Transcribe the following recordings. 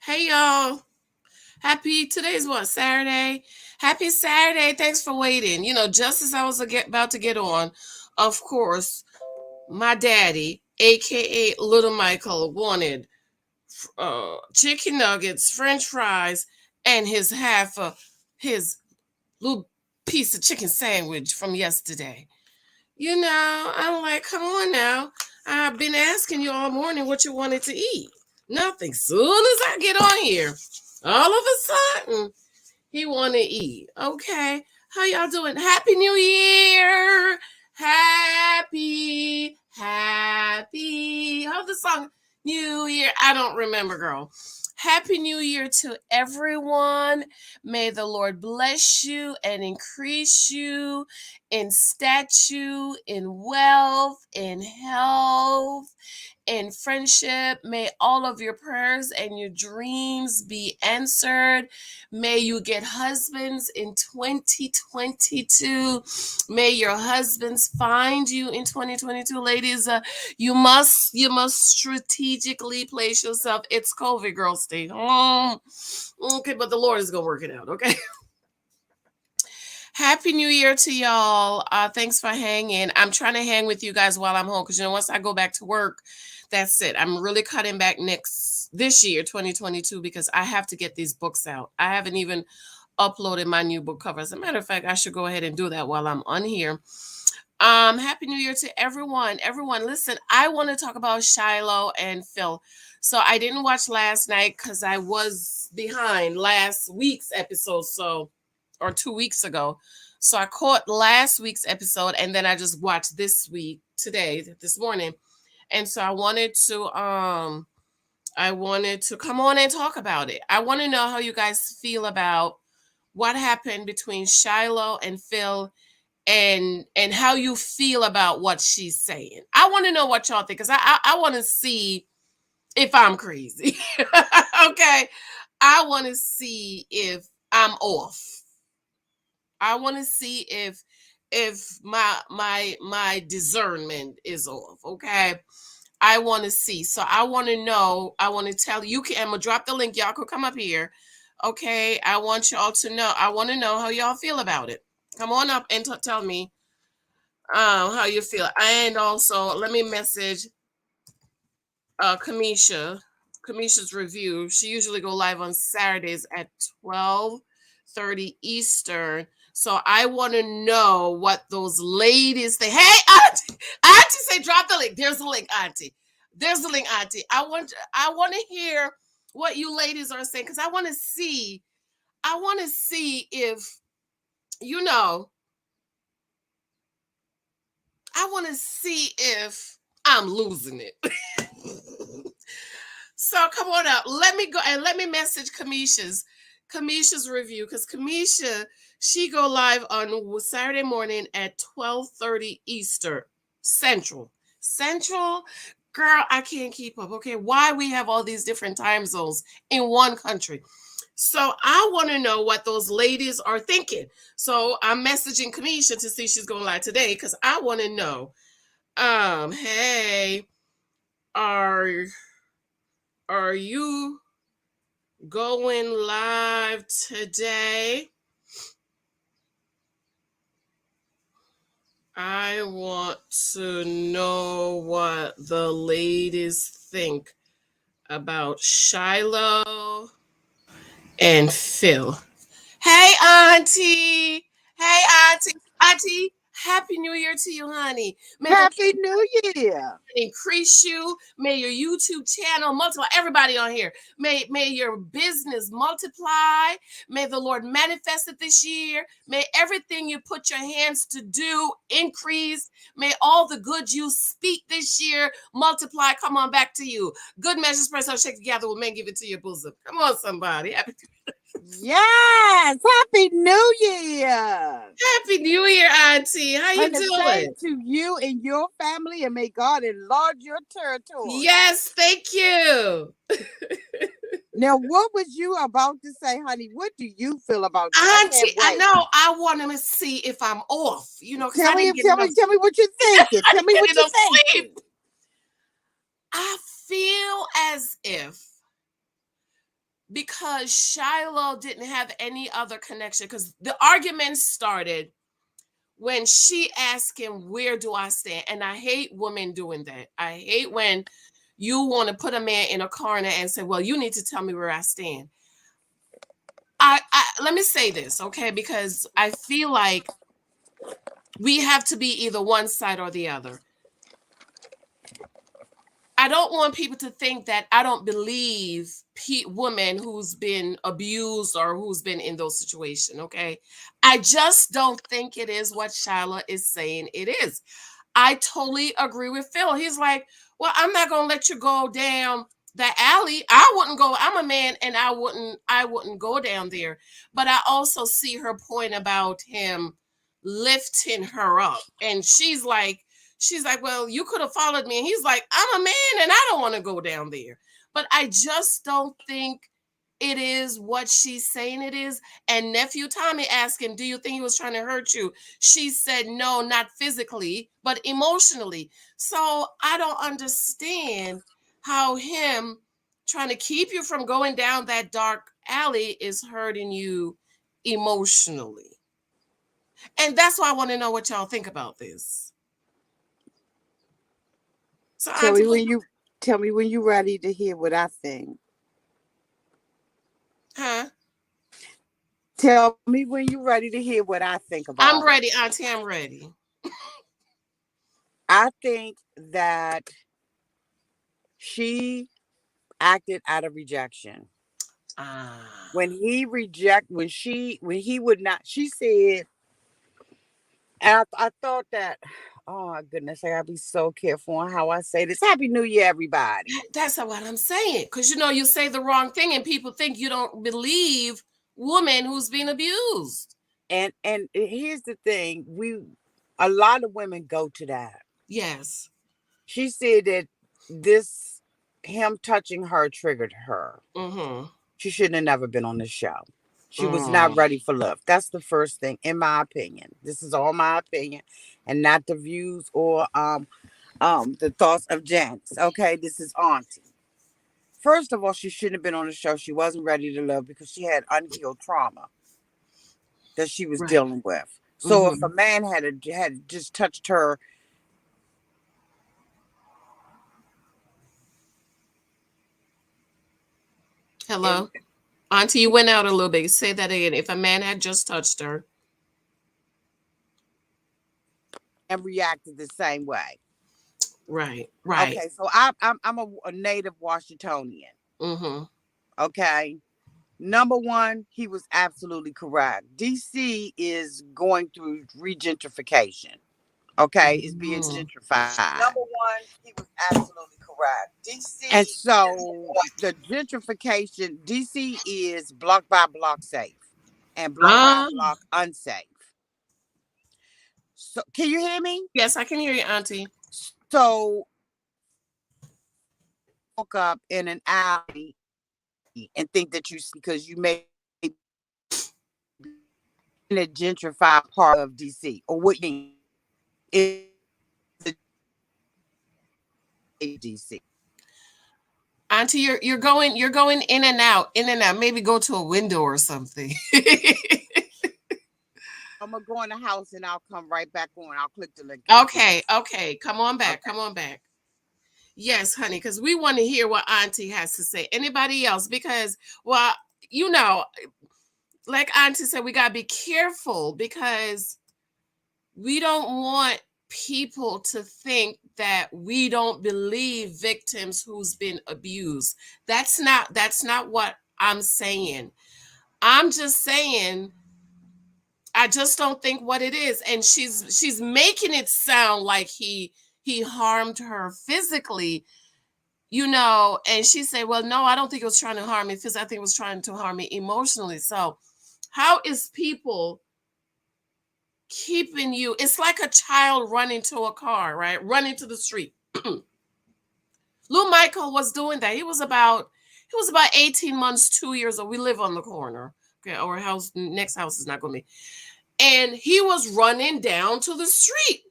Hey y'all. Today's what, Saturday? Happy Saturday. Thanks for waiting. Just as I was about to get on, of course, my daddy, aka Little Michael, wanted chicken nuggets, French fries, and his little piece of chicken sandwich from yesterday. I'm like, come on now. I've been asking you all morning what you wanted to eat. Nothing. Soon as I get on here, all of a sudden, he want to eat. Okay. How y'all doing? Happy New Year. Happy. How's the song? New Year. I don't remember, girl. Happy New Year to everyone. May the Lord bless you and increase you in stature, in wealth, in health, in friendship. May all of your prayers and your dreams be answered. May you get husbands in 2022. May your husbands find you in 2022. Ladies, you must strategically place yourself. It's COVID, girl. Stay home. Okay, but the Lord is going to work it out, okay? Happy New Year to y'all. Thanks for hanging. I'm trying to hang with you guys while I'm home because, once I go back to work, that's it. I'm really cutting back this year, 2022, because I have to get these books out. I haven't even uploaded my new book cover. As a matter of fact, I should go ahead and do that while I'm on here. Happy New Year to everyone. Everyone, listen, I want to talk about Shiloh and Phil. So I didn't watch last night because I was behind last week's episode, or 2 weeks ago. So I caught last week's episode and then I just watched this morning. And so I wanted to come on and talk about it. I want to know how you guys feel about what happened between Shiloh and Phil, and how you feel about what she's saying. I want to know what y'all think, because I want to see if I'm crazy. Okay. I want to see if I'm off. I want to see if my discernment is off. Okay. I want to see. So I want to know. I want to tell you. I'm gonna drop the link. Y'all could come up here. Okay. I want y'all to know. I want to know how y'all feel about it. Come on up and tell me how you feel. And also, let me message Cameshia's review. She usually go live on Saturdays at 12:30 Eastern. So I want to know what those ladies think. Hey, Auntie, say drop the link. There's the link, Auntie. There's the link, Auntie. I want to hear what you ladies are saying, because I want to see. I want to see if I want to see if I'm losing it. So come on up. Let me go and let me message Cameshia's review, because Cameshia, she go live on Saturday morning at 12:30 Eastern Central. Girl, I can't keep up. Okay, why we have all these different time zones in one country? So I want to know what those ladies are thinking. So I'm messaging Cameshia to see if she's going live today, because I want to know. Hey, are you going live today? I want to know what the ladies think about Shiloh and Phil. Hey, Auntie. Hey, Auntie. Auntie, Happy New Year to you, honey. Happy New Year. Increase you. May your YouTube channel multiply. Everybody on here. May your business multiply. May the Lord manifest it this year. May everything you put your hands to do increase. May all the good you speak this year multiply. Come on, back to you. Good measures, press up, shake together, will men give it to your bosom. Come on, somebody. Yes. Happy New Year. Happy New Year, Auntie. How you And the doing? same to you and your family, and may God enlarge your territory. Yes, thank you. Now, what was you about to say, honey? What do you feel about this? I Auntie, can't I wait. know. I want to see if I'm off, because Tell I me, didn't get enough. tell me what you're thinking. I Tell didn't me what get you're enough thinking. sleep. I feel as if because Shiloh didn't have any other connection. Because the argument started when she asked him, "Where do I stand?" And I hate women doing that. I hate when you want to put a man in a corner and say, "Well, you need to tell me where I stand." I let me say this, okay? Because I feel like we have to be either one side or the other. I don't want people to think that I don't believe women who's been abused or who's been in those situations, okay? I just don't think it is what Shiloh is saying it is. I totally agree with Phil. He's like, well, I'm not gonna let you go down the alley. I wouldn't go. I'm a man, and I wouldn't go down there. But I also see her point about him lifting her up, and she's like, well, you could have followed me, and he's like, I'm a man, and I don't want to go down there. But I just don't think it is what she's saying it is. And nephew Tommy asking, do you think he was trying to hurt you? She said, no, not physically, but emotionally. So I don't understand how him trying to keep you from going down that dark alley is hurting you emotionally. And that's why I want to know what y'all think about this. So Tell Auntie, me when you tell me when you're ready to hear what I think. huh? Tell me when you're ready to hear what I think about I'm it. ready, Auntie. I'm ready. I think that she acted out of rejection. Ah. When he would not, she said, and I thought that, oh my goodness, I gotta be so careful on how I say this. Happy New Year, everybody. That's what I'm saying. Because you say the wrong thing and people think you don't believe woman who's being abused. And here's the thing, a lot of women go to that. Yes. She said that this him touching her triggered her. Mm-hmm. She shouldn't have never been on the show. She was not Mm. ready for love. That's the first thing, in my opinion. This is all my opinion, and not the views or the thoughts of Janice. Okay, this is Auntie. First of all, she shouldn't have been on the show. She wasn't ready to love because she had unhealed trauma that she was Right. dealing with. So if Mm-hmm. a man had just touched her, and Hello? Auntie, you went out a little bit. Say that again. If a man had just touched her. reacted the same way. Right. Right. Okay, so I'm a native Washingtonian. Mm-hmm. Okay, number one, he was absolutely correct. DC is going through regentrification. Okay, it's being Mm-hmm. gentrified. Number one, he was absolutely correct. DC, and so the gentrification, DC is block by block safe and block by Ah. block unsafe. So can you hear me? Yes, I can hear you, Auntie. So woke up in an alley and think that because you may in a gentrified part of DC, or what you mean is DC. Auntie, you're going in and out, in and out. Maybe go to a window or something. I'm gonna go in the house and I'll come right back on. I'll click the link. Okay, okay. Come on back. Okay. Come on back. Yes, honey, because we want to hear what Auntie has to say. Anybody else? Because, well, you know, like Auntie said, we got to be careful because we don't want people to think that we don't believe victims who's been abused. That's not what I'm saying. I'm just saying I just don't think what it is. And she's making it sound like he harmed her physically, and she said, well, no, I don't think it was trying to harm me physically. I think it was trying to harm me emotionally. So how is people keeping you? It's like a child running to a car, right? Running to the street. Lou Michael was doing that. He was about 18 months, 2 years old. We live on the corner. Okay, our house next house is not gonna be. And he was running down to the street.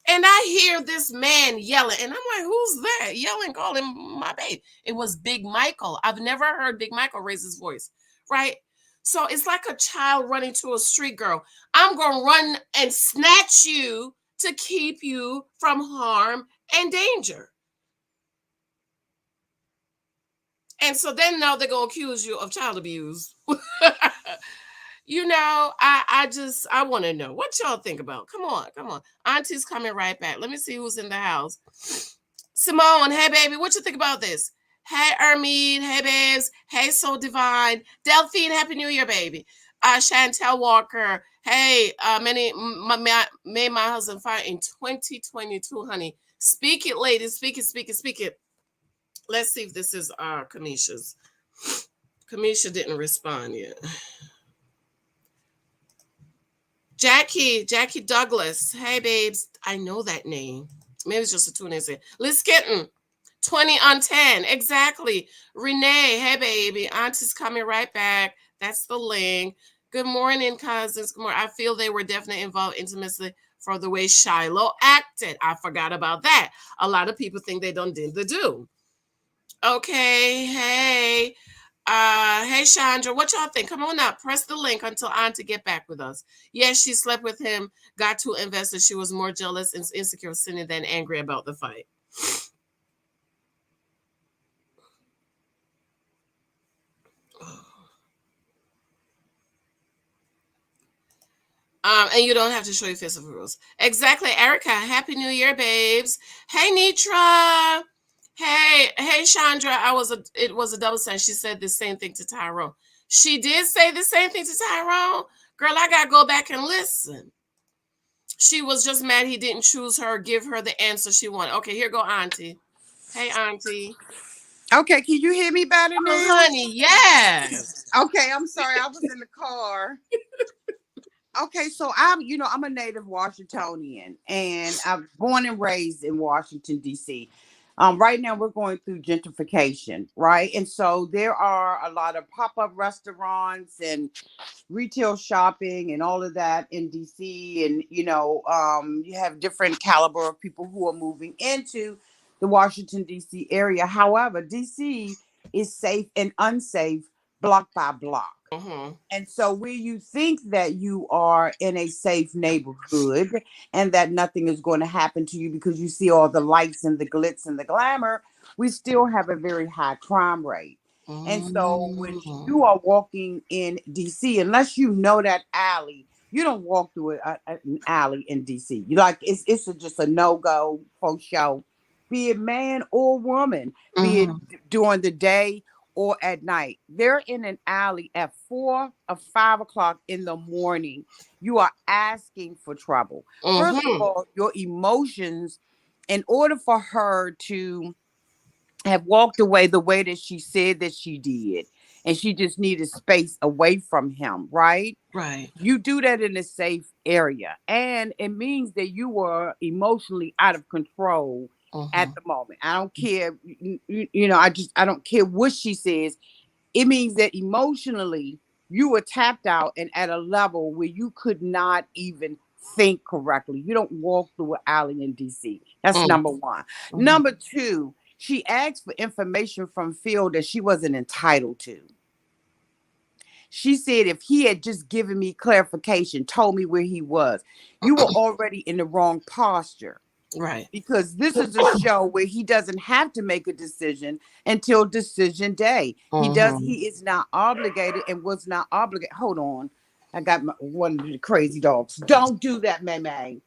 And I hear this man yelling, and I'm like, who's that? Yelling, calling my babe. It was Big Michael. I've never heard Big Michael raise his voice, right? So it's like a child running to a street girl. I'm going to run and snatch you to keep you from harm and danger. And so then now they're going to accuse you of child abuse. I want to know what y'all think about. Come on, come on. Auntie's coming right back. Let me see who's in the house. Simone, hey baby, what you think about this? Hey Ermine, hey babes, hey So Divine, Delphine, happy New Year, baby. Chantel Walker, hey, made my husband fire in 2022, honey. Speak it, ladies, speak it, speak it, speak it. Let's see if this is Cameshia's. Cameshia didn't respond yet. Jackie Douglas. Hey, babes. I know that name. Maybe it's just a two names. Liz Kitten. 20 on 10. Exactly. Renee. Hey, baby. Auntie's coming right back. That's the link. Good morning, cousins. Good morning. I feel they were definitely involved intimately for the way Shiloh acted. I forgot about that. A lot of people think they done did the do. Okay. Hey. Hey Chandra, what y'all think? Come on up. Press the link until Auntie get back with us. Yes, she slept with him, got too invested. She was more jealous and insecure, sinning than angry about the fight. And you don't have to show your physical rules. Exactly, Erica. Happy New Year, babes. Hey Nitra. Hey Chandra. It was a double sentence. She said the same thing to Tyrone. She did say the same thing to Tyrone. Girl, I gotta go back and listen. She was just mad he didn't choose her, give her the answer she wanted. Okay, here go Auntie. Hey Auntie. Okay, can you hear me better Oh now? honey, yes. Okay, I'm sorry, I was in the car. Okay, so I'm a native Washingtonian, and I'm born and raised in Washington D.C. Right now we're going through gentrification, right? And so there are a lot of pop-up restaurants and retail shopping and all of that in DC. And you have different caliber of people who are moving into the Washington DC area. However, DC is safe and unsafe block by block. Mm-hmm. And so where you think that you are in a safe neighborhood and that nothing is going to happen to you because you see all the lights and the glitz and the glamour, we still have a very high crime rate. And so when Mm-hmm. you are walking in DC, unless you know that alley, you don't walk through an alley in DC. You like just a no go for show, be it man or woman, be it Mm-hmm. during the day or at night. They're in an alley at 4 or 5 o'clock in the morning. You are asking for trouble. First of Mm-hmm. all, your emotions, in order for her to have walked away the way that she said that she did, and she just needed space away from him, right? Right. You do that in a safe area. And it means that you were emotionally out of control Mm-hmm. at the moment. I don't care. I don't care what she says. It means that emotionally you were tapped out and at a level where you could not even think correctly. You don't walk through an alley in DC. That's number one. Mm-hmm. Number two, she asked for information from Phil that she wasn't entitled to. She said if he had just given me clarification, told me where he was, you were already in the wrong posture. Right. Because this is a show where he doesn't have to make a decision until decision day. Mm-hmm. He is not obligated and was not obligated. Hold on. I got one of the crazy dogs. Don't do that, May.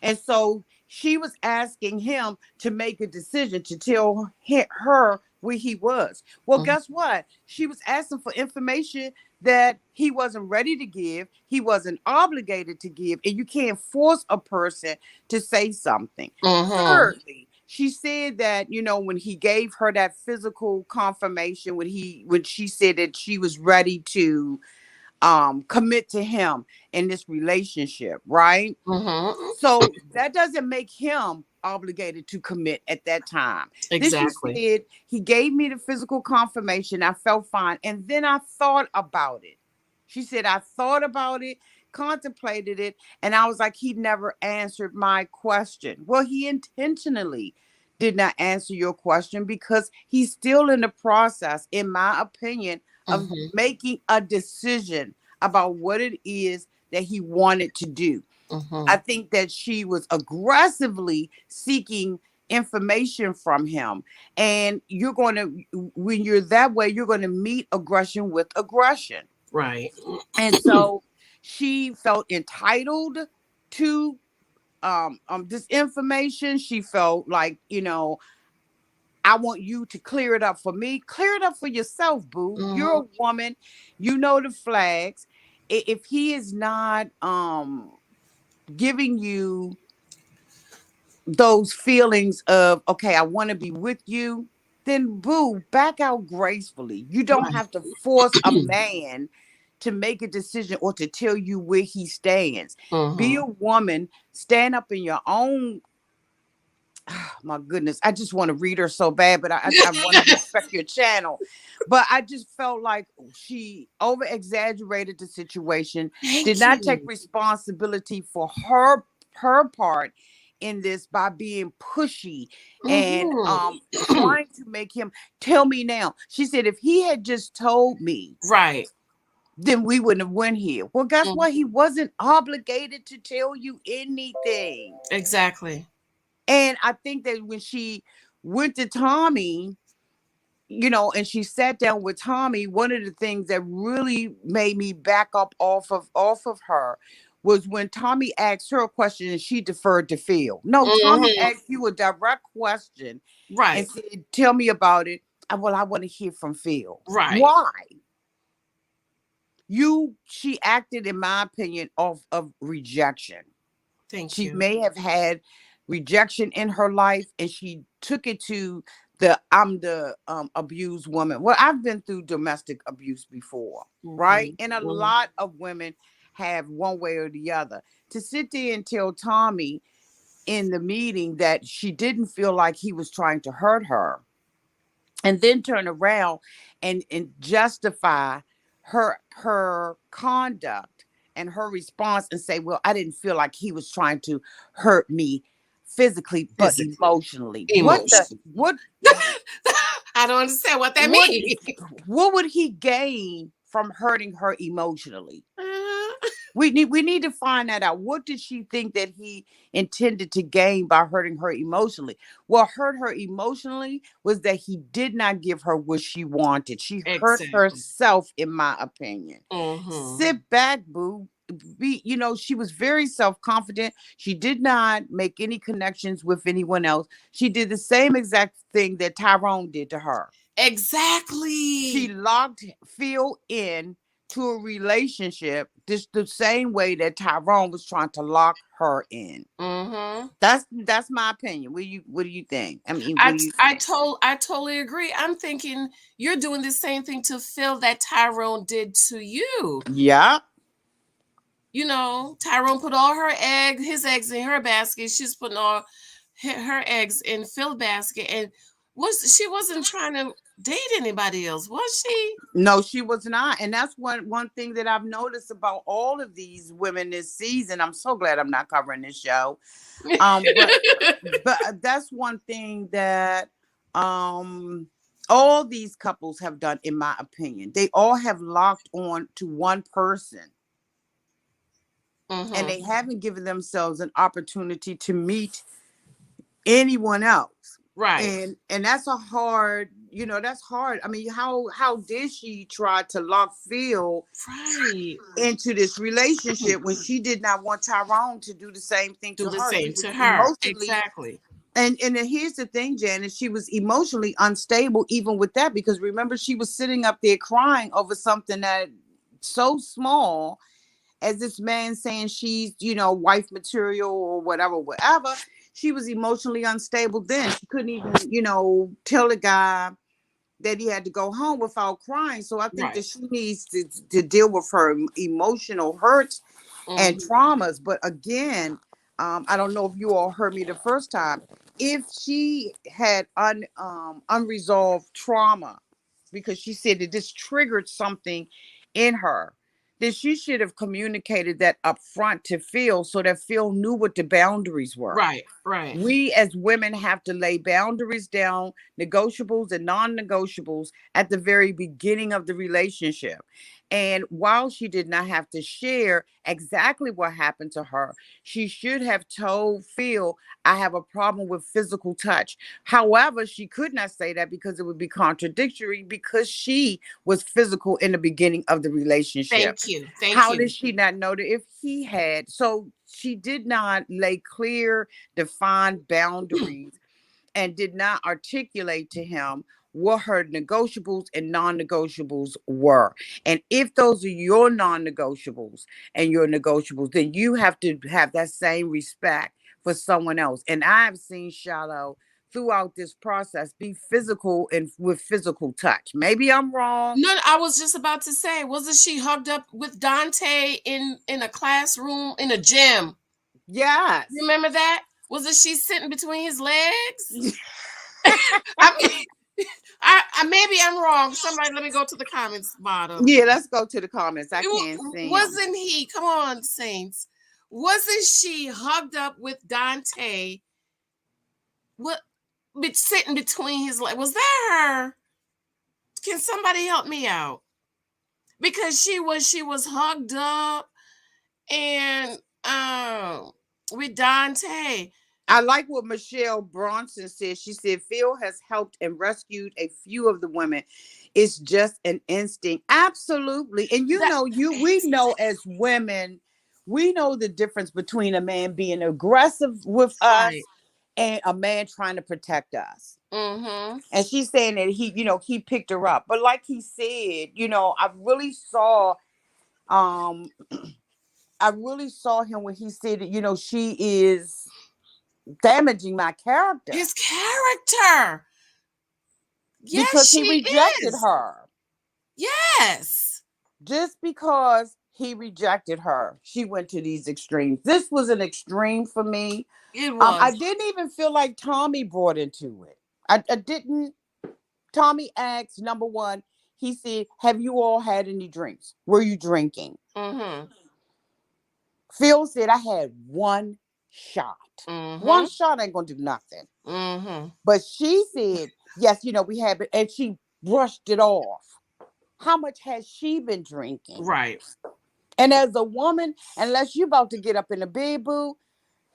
And so she was asking him to make a decision to tell her where he was. Well, Mm-hmm. guess what? She was asking for information that he wasn't ready to give, he wasn't obligated to give, and you can't force a person to say something. Mm-hmm. Thirdly, she said that when he gave her that physical confirmation, when she said that she was ready to commit to him in this relationship, right? Mm-hmm. So that doesn't make him obligated to commit at that time. Then she Exactly. said, he gave me the physical confirmation. I felt fine. And then I thought about it. She said, I thought about it. contemplated it, and I was like, he never answered my question. Well, he intentionally did not answer your question because he's still in the process, in my opinion, of Mhm. making a decision about what it is that he wanted to do. I Mhm. think that she was aggressively seeking information from him. And you're going to, when you're that way, you're going to meet aggression with aggression. Right. And so she felt entitled to this information. She felt like, I want you to clear it up for me. Clear it up for yourself, boo. You're Mhm. a woman. You know the flags. If he is not giving you those feelings of, okay, I want to be with you, then boo, back out gracefully. You don't Right. have to force a man to make a decision or to tell you where he stands. Be Mhm. a woman, stand up in your own. My goodness, I just want to read her so bad, but I want to respect your channel. But I just felt like she over exaggerated the situation, did Thank not take you. responsibility for her part in this by being pushy and Mhm. trying to make him tell me now. She said if he had just told me, Right. then we wouldn't have went here. Well, guess Mhm. what? He wasn't obligated to tell you anything. Exactly. And I think that when she went to Tommy, and she sat down with Tommy, one of the things that really made me back up off of her was when Tommy asked her a question and she deferred to Phil. No, Tommy Mhm. asked you a direct question and Right. said, "Tell me about it." Well, I want to hear from Phil. Right. Why? She acted, in my opinion, off of rejection. Thank She you. may have had rejection in her life and she took it to the I'm the abused woman. Well, I've been through domestic abuse before, right? Mhm. And a Mhm. lot of women have one way or the other. To sit there and tell Tommy in the meeting that she didn't feel like he was trying to hurt her, and then turn around and justify her conduct and her response and say, well, I didn't feel like he was trying to hurt me physically but Physically. emotionally. Emotion. What I don't understand what that what means. what would he gain from hurting her emotionally? Uh, We need to find that out. What did she think that he intended to gain by hurting her emotionally? What hurt her emotionally was that he did not give her what she wanted. She hurt exactly. herself, in my opinion. Mhm. Sit back, boo. She was very self-confident. She did not make any connections with anyone else. She did the same exact thing that Tyrone did to her. She Exactly. locked Phil in to a relationship just the same way that Tyrone was trying to lock her in. Mhm. That's my opinion. What do you think? I mean, what do you think? I totally agree. I'm thinking you're doing the same thing to Phil that Tyrone did to you. Yeah. Tyrone put all his eggs in her basket. She's putting all her eggs in Phil's basket, and she wasn't trying to date anybody else, was she? No, she was not. And that's one thing that I've noticed about all of these women this season. I'm so glad I'm not covering this show. But that's one thing that um all these couples have done, in my opinion. They all have locked on to one person and Mhm. they haven't given themselves an opportunity to meet anyone else. Right. And that's a hard, that's hard. I mean, how did she try to lock Phil Right. into this relationship when she did not want Tyrone to do the same thing Do to the her? She same was to her. emotionally. Exactly. And then here's the thing, Janice, she was emotionally unstable even with that, because remember, she was sitting up there crying over something that so small as this man saying she's, wife material or whatever, whatever. She was emotionally unstable then. She couldn't even, tell the guy that he had to go home without crying. So I think Right. that she needs to deal with her emotional hurts and Mhm. traumas. But again, I don't know if you all heard me the first time. If she had unresolved trauma, because she said that this triggered something in her, then she should have communicated that up front to Phil so that Phil knew what the boundaries were. Right, right. We as women have to lay boundaries down, negotiables and non negotiables at the very beginning of the relationship. And while she did not have to share exactly what happened to her, she should have told Phil, I have a problem with physical touch. However, she could not say that because it would be contradictory because she was physical in the beginning of the relationship. Thank you. Thank How did you. she not know that if he had? So she did not lay clear, defined boundaries and did not articulate to him what her negotiables and non-negotiables were. And if those are your non-negotiables and your negotiables, then you have to have that same respect for someone else. And I've seen Shiloh throughout this process be physical and with physical touch. Maybe I'm wrong. No, I was just about to say, wasn't she hugged up with Dante in a classroom in a gym? You Yes. remember that? Wasn't she sitting between his legs? I mean, I maybe I'm wrong. Somebody let me go to the comments bottom. Yeah, let's go to the comments. I can't see them. Wasn't he? Come on, Saints. Wasn't she hugged up with Dante? What? Sitting between his legs? Was that her? Can somebody help me out? Because she was hugged up and with Dante. I like what Michelle Bronson said. She said Phil has helped and rescued a few of the women. It's just an instinct. Absolutely. And you That know, we know as women, we know the difference between a man being aggressive with right. us and a man trying to protect us. Mm-hmm. And she's saying that he picked her up. But like he said, um I really saw him when he said that, she is damaging my character His character. Yes, because he she rejected is. her. Yes. Just because he rejected her, she went to these extremes. This was an extreme for me. It I was. didn't even feel like Tommy brought into it. I didn't. Tommy asked, number one, he said, have you all had any drinks? Were you drinking? Mm-hmm. Phil said, I had one shot. One Mm-hmm. shot ain't gonna do nothing. Mm-hmm. But she said, yes, we have it, and she brushed it off. How much has she been drinking? Right. And as a woman, unless you about to get up in the bed, boo,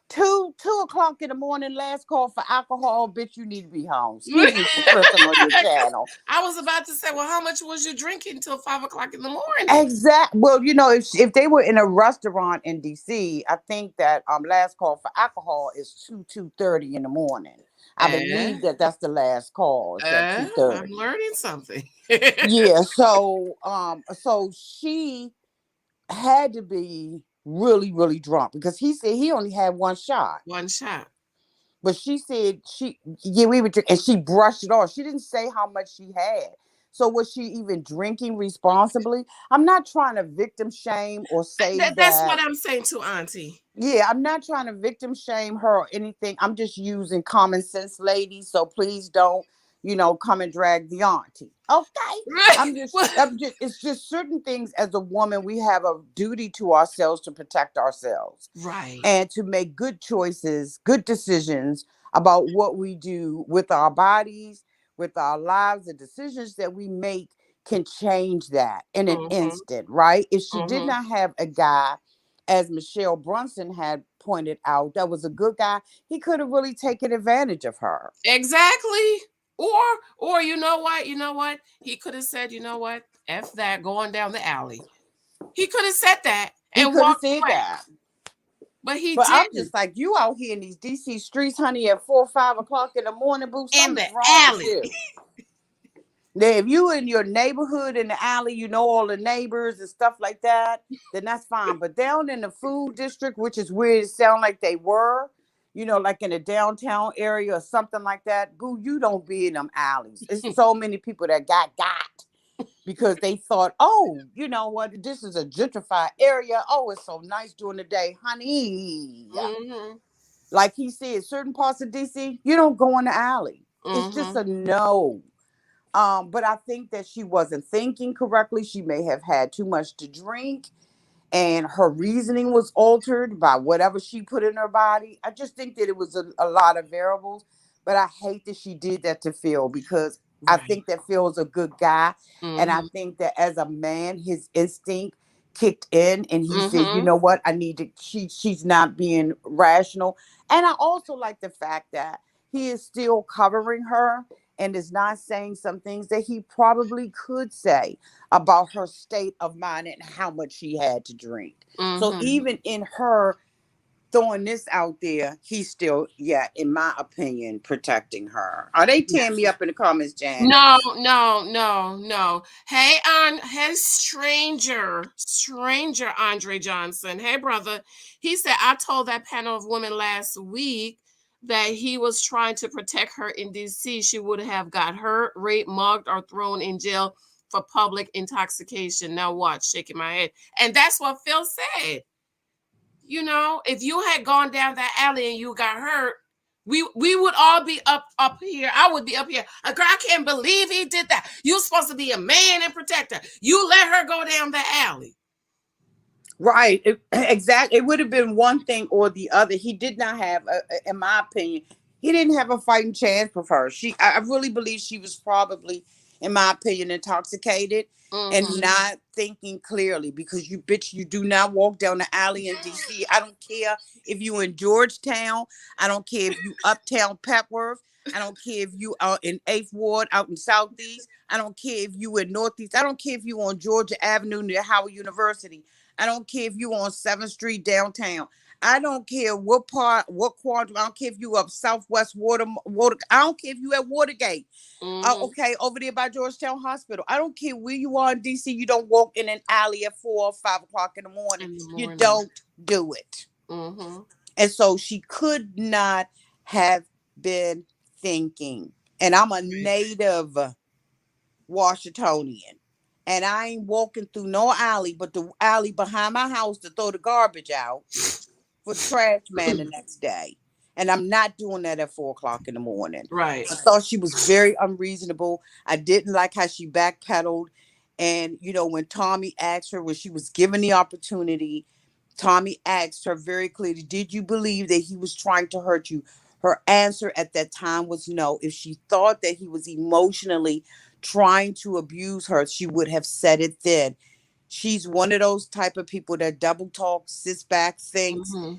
2 o'clock in the morning, last call for alcohol, bitch, you need to be home. Excuse me for cursing on your channel. I was about to say, well, how much was you drinking till 5 o'clock in the morning? Exactly. Well, if they were in a restaurant in DC, I think that last call for alcohol is 2:30 in the morning. I Eh? believe that that's the last call. It's at two I'm thirty. learning something. Yeah. So she had to be really, really drunk because he said he only had one shot. One shot. But she said we were drinking, and she brushed it off. She didn't say how much she had. So was she even drinking responsibly? I'm not trying to victim shame or say That's what that. I'm saying to Auntie. Yeah, I'm not trying to victim shame her or anything. I'm just using common sense, ladies. So please don't, come and drag the auntie. Okay. Right. It's just certain things as a woman, we have a duty to ourselves to protect ourselves Right. and to make good choices, good decisions about what we do with our bodies, with our lives. The decisions that we make can change that in an Mm-hmm. instant, right? If she did Mm-hmm. not have a guy, as Michelle Brunson had pointed out, that was a good guy, he could have really taken advantage of her. Exactly. Or you know what? You know what? He could have said, you know what? F that going down the alley. He could have said that He and could have walked said away. that. But he But I'm didn't. just like, you out here in these DC streets, honey, at 4 or 5 o'clock in the morning, boo, In the something's wrong with alley. you. Now, if you in your neighborhood in the alley, you know all the neighbors and stuff like that, then that's fine. But down in the food district, which is where it sound like they were, like in a downtown area or something like that, boo, you don't be in them alleys. It's so many people that got because they thought, oh, you know what, this is a gentrified area. Oh, it's so nice during the day, honey. Mm-hmm. Like he said, certain parts of DC, you don't go in the alley. It's just Mm-hmm. a no. But I think that she wasn't thinking correctly. She may have had too much to drink, and her reasoning was altered by whatever she put in her body. I just think that it was a lot of variables, but I hate that she did that to Phil, because I Right. think that Phil's a good guy, and I Mm-hmm. think that as a man, his instinct kicked in, and he said, "You Mm-hmm. know what? I need to." She's not being rational, and I also like the fact that he is still covering her and is not saying some things that he probably could say about her state of mind and how much she had to drink. So Mm-hmm. even in her throwing this out there, he's still, yeah, in my opinion, protecting her. Are they tearing me up in the comments, No, Janice? no, no, no. Hey, stranger Andre Johnson. Hey, brother. He said, I told that panel of women last week that he was trying to protect her in DC. She would have got hurt, raped, mugged, or thrown in jail for public intoxication. Now watch, shaking my head. And that's what Phil said. If you had gone down that alley and you got hurt, we would all be up here. I would be up here. Girl, I can't believe he did that. You're supposed to be a man and protector. You let her go down the alley. Right. Exactly. It would have been one thing or the other. He did not have, in my opinion, he didn't have a fighting chance with her. I really believe she was probably, in my opinion, intoxicated and Mm-hmm. not thinking clearly, because you bitch, you do not walk down the alley in DC. I don't care if you in Georgetown. I don't care if you uptown Petworth. I don't care if you are in 8th Ward out in Southeast. I don't care if you in Northeast. I don't care if you on Georgia Avenue near Howard University. I don't care if you on 7th Street downtown. I don't care what part, what quadrant. I don't care if you up Southwest Water. I don't care if you at Watergate. Mm-hmm. Okay, over there by Georgetown Hospital. I don't care where you are in DC. You don't walk in an alley at 4 or 5 o'clock in the morning. In the You morning. don't do it. Mm-hmm. And so she could not have been thinking. And I'm a Right. native Washingtonian. And I ain't walking through no alley but the alley behind my house to throw the garbage out for the trash man the next day. And I'm not doing that at 4 o'clock in the morning. Right. I thought she was very unreasonable. I didn't like how she backpedaled. And, when Tommy asked her, when she was given the opportunity, Tommy asked her very clearly, did you believe that he was trying to hurt you? Her answer at that time was no. If she thought that he was emotionally trying to abuse her, she would have said it then. She's one of those type of people that double talks, sits back, thinks. Mm-hmm.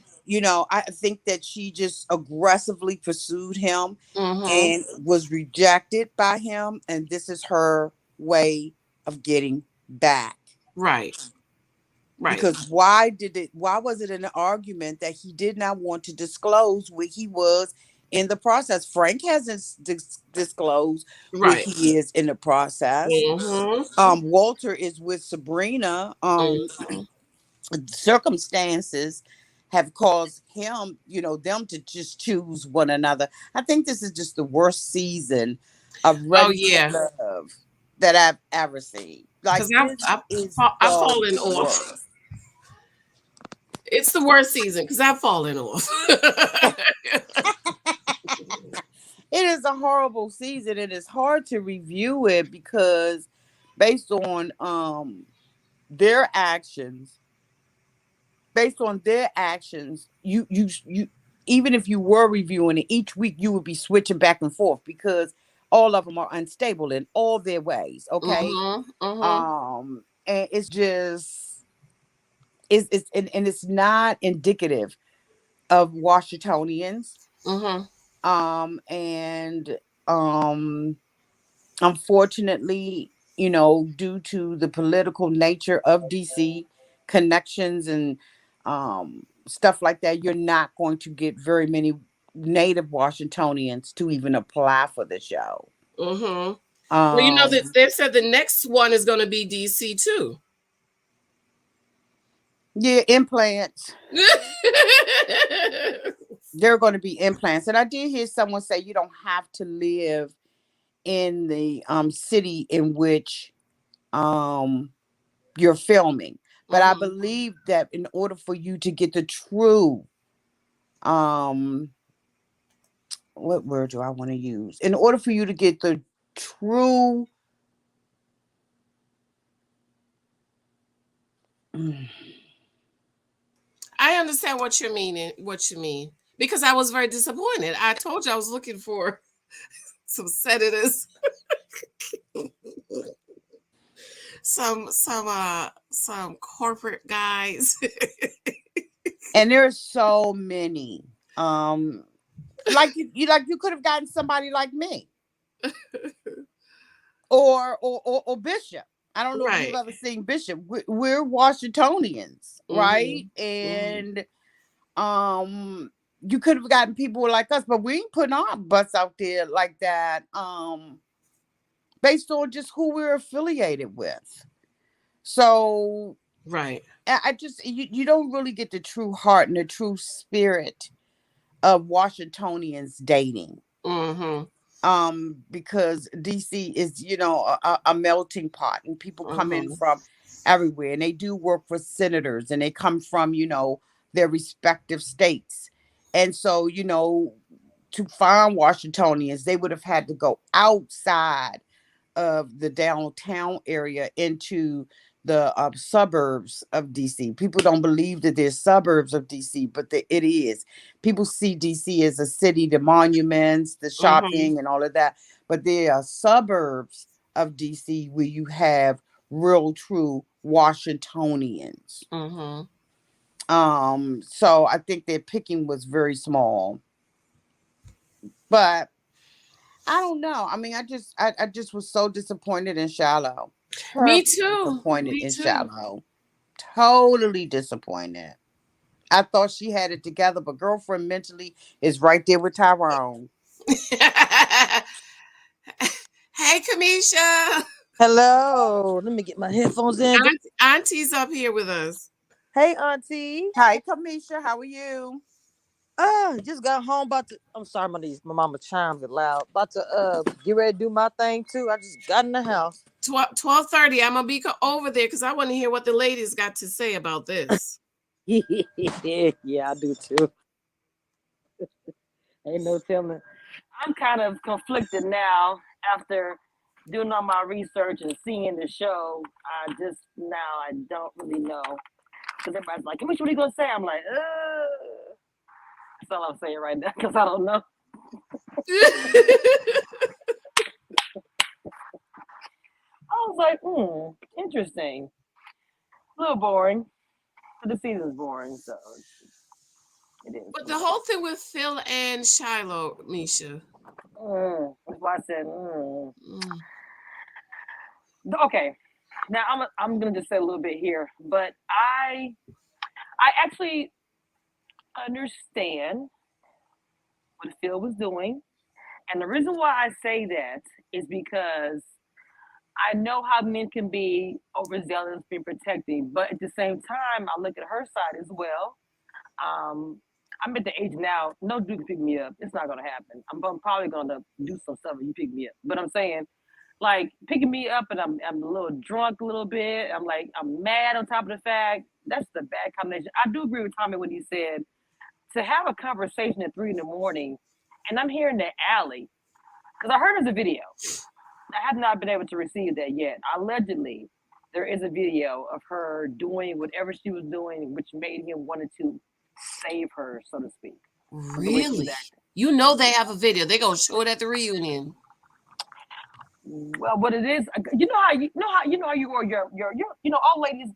I think that she just aggressively pursued him Mm-hmm. and was rejected by him. And this is her way of getting back. Right. Right. Because why was it an argument that he did not want to disclose where he was in the process? Frank hasn't disclosed where Right. he is in the process. Mm-hmm. Walter is with Sabrina. Mm-hmm. Circumstances have caused him, them to just choose one another. I think this is just the worst season of Oh Ready to yeah. Love that I've ever seen. Because Like, I've, this I've, is I've the fallen off. worst. It's the worst season because I've fallen off. It is a horrible season, and it's hard to review it because based on their actions, you even if you were reviewing it each week, you would be switching back and forth because all of them are unstable in all their ways. Okay. Mm-hmm. Mm-hmm. And it's just and it's not indicative of Washingtonians. Mm-hmm. And unfortunately, due to the political nature of DC connections and stuff like that, you're not going to get very many native Washingtonians to even apply for the show. Mm-hmm. Well, you know Um, that they said the next one is going to be DC too. yeah, implants. There are going to be implants, and I did hear someone say you don't have to live in the city in which um you're filming. But I Mm-hmm. believe that in order for you to get the true, um, what word do I want to use? In order for you to get the true. Mm. I understand what you're meaning. What you mean? Because I was very disappointed. I told you I was looking for some senators, some corporate guys. And there's so many. Like you could have gotten somebody like me, or Bishop. I don't know if you've Right. ever seen Bishop. We're Washingtonians, right? Mhm. Mhm. And um, you could have gotten people like us, but we ain't putting our butts out there like that. Based on just who we're affiliated with. So Right. I just you don't really get the true heart and the true spirit of Washingtonians dating. Mhm. Because DC is, a melting pot, and people come in Mhm. from everywhere, and they do work for senators, and they come from, their respective states. And so, to find Washingtonians, they would have had to go outside of the downtown area into the suburbs of DC. People don't believe that there's suburbs of DC, but it is. People see DC as a city, the monuments, the Mhm. shopping, and all of that. But there are suburbs of DC where you have real, true Washingtonians. Mhm. So I think their picking was very small, but I don't know. I mean, I just was so disappointed in Shiloh. Me Terribly too. disappointed Me in too. Shiloh. Totally disappointed. I thought she had it together, but girlfriend mentally is right there with Tyrone. Hey, Cameshia. Hello. Let me get my headphones in. Auntie's up here with us. Hey, Auntie. Hi, Cameshia. How are you? Just got home. About to. I'm sorry, my mama chimes are loud. About to get ready to do my thing too. I just got in the house. 12:30. I'm gonna be over there because I want to hear what the ladies got to say about this. Yeah, I do too. Ain't no telling. I'm kind of conflicted now after doing all my research and seeing the show. I just now I don't really know because everybody's like, "What are you gonna say?" I'm like, that's all I'm saying right now because I don't know. I was like, interesting. A little boring, but the season's boring, so it is. But the whole thing with Phil and Shiloh, Misha. That's why I said, Mm. Okay, now I'm gonna just say a little bit here, but I actually understand what Phil was doing. And the reason why I say that is because I know how men can be overzealous, being protecting, but at the same time, I look at her side as well. Um, I'm at the age now, no dude can pick me up. It's not gonna happen. I'm probably gonna do some stuff if you pick me up. But I'm saying, like picking me up and I'm a little drunk a little bit. I'm mad on top of the fact that's the bad combination. I do agree with Tommy when he said to have a conversation at 3 in the morning, and I'm here in the alley because I heard there's a video. I have not been able to receive that yet. Allegedly, there is a video of her doing whatever she was doing, which made him wanted to save her, so to speak, of the way she was Really? acting. You know they have a video. They're gonna show it at the reunion. Well, what it is, you know how you are, all ladies,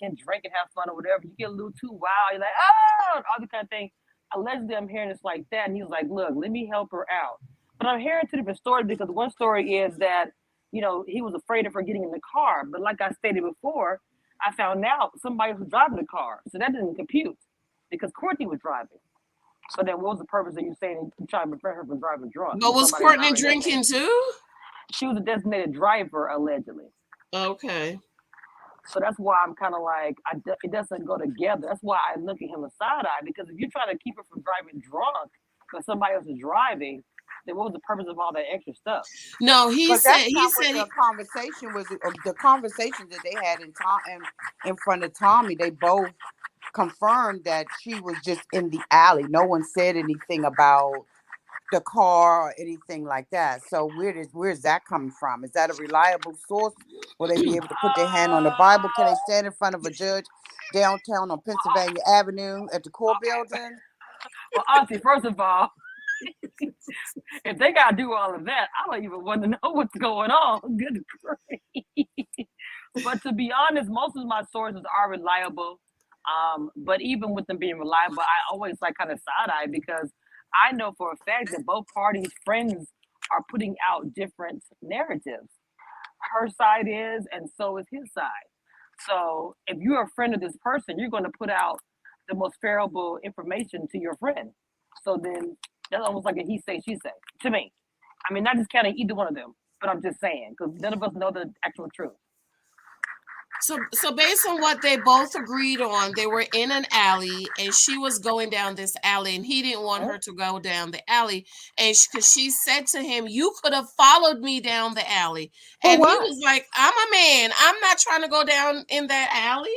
can drink and have fun or whatever. You get a little too wild, you're like, oh, all the kind of thing. Allegedly, I'm hearing it's like that, and he's like, look, let me help her out. But I'm hearing two different stories because one story is that, he was afraid of her getting in the car. But like I stated before, I found out somebody was driving the car, so that didn't compute because Courtney was driving. So then, what was the purpose of you saying you trying to prevent her from driving drunk? But If was somebody's Courtney driving that fast, drinking too? she was a designated driver allegedly. Okay. So that's why I'm kind of like, it doesn't go together. That's why I look at him a side eye because if you're trying to keep her from driving drunk because somebody else is driving, then what was the purpose of all that extra stuff? No, he But said that's he not what said the he, conversation was. The conversation that they had in front of Tommy, they both confirmed that she was just in the alley. No one said anything about the car or anything like that. So where's that coming from? Is that a reliable source? Will they be able to put their hand on the Bible? Can they stand in front of a judge downtown on Pennsylvania Avenue at the court building? Well, Auntie, first of all, if they gotta do all of that, I don't even want to know what's going on. Good grief. But to be honest, most of my sources are reliable. But even with them being reliable, I always like kind of side eye because I know for a fact that both parties' friends are putting out different narratives. Her side is, and so is his side. So if you're a friend of this person, you're going to put out the most favorable information to your friend. So then that's almost like a he say, she say to me. I mean, not just counting either one of them, but I'm just saying because none of us know the actual truth. So based on what they both agreed on, they were in an alley and she was going down this alley and he didn't want Mhm. her to go down the alley. And because she said to him, "You could have followed me down the alley." For And he what? was like, "I'm a man. I'm not trying to go down in that alley."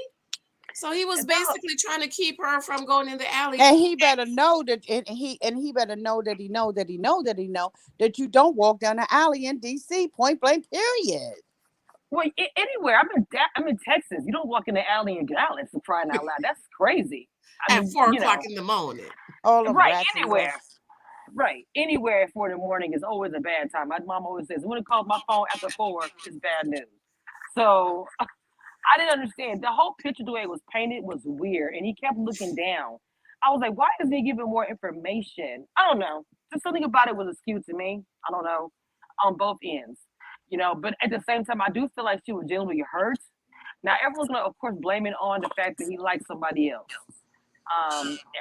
So he was It's not, basically trying to keep her from going in the alley. And he better know that, and he better know that he know that he know that he know that you don't walk down the alley in DC. Point blank. Period. well, anywhere. I'm in Texas. You don't walk in the alley in Dallas for crying out loud. That's crazy. I At mean, 4 o'clock in the morning. All them right, ratchet anywhere. ass. Right. Anywhere at 4 in the morning is always a bad time. My mom always says, when it calls my phone after 4, it's bad news. So I didn't understand. The whole picture, the way it was painted, was weird. And he kept looking down. I was like, why isn't he giving more information? I don't know. Just something about it was skewed to me. I don't know. On both ends. But at the same time, I do feel like she was genuinely hurt. Now, everyone's going to, of course, blame it on the fact that he likes somebody else.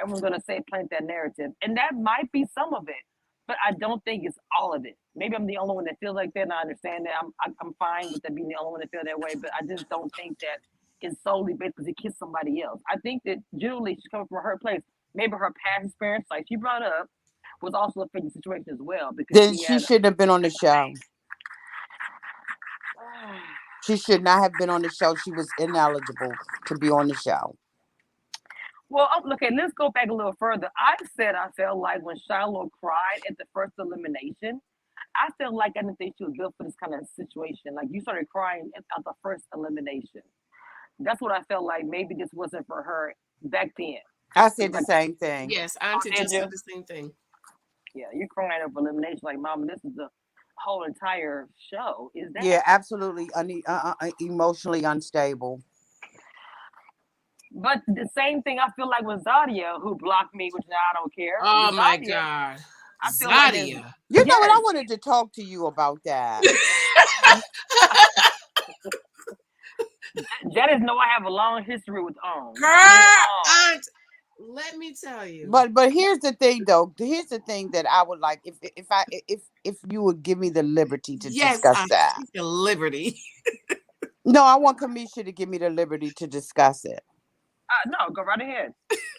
Everyone's going to say plant that narrative, and that might be some of it, but I don't think it's all of it. Maybe I'm the only one that feels like that, and I understand that. I'm fine with that being the only one that feel that way, but I just don't think that it's solely based because he kissed somebody else. I think that generally she's coming from her place. Maybe her past experience, like she brought up, was also affecting the situation as well because Then she she had. shouldn't have been on the show. She should not have been on the show. She was ineligible to be on the show. Well, okay, let's go back a little further. I said I felt like when Shiloh cried at the first elimination, I felt like I didn't think she was built for this kind of situation. Like you started crying at the first elimination. That's what I felt like. Maybe this wasn't for her back then. I It's said the like, same thing. Yes, oh, Auntie did just you? said the same thing. Yeah, you're crying over elimination. Like, Mama, this is the whole entire show. Is Yeah, that? absolutely emotionally unstable. But the same thing I feel like with Zadia, who blocked me, which now I don't care. Oh With my Zadia, God. I feel like there's Zadia. You know what? I yes. wanted to talk to you about that. Janice know I have a long history with me Girl, Aunt, let me tell you. But here's the thing, though. Here's the thing that I would like if you would give me the liberty to Yes, discuss Aunt, that. take your liberty. No, I want Cameshia to give me the liberty to discuss it. No, go right ahead.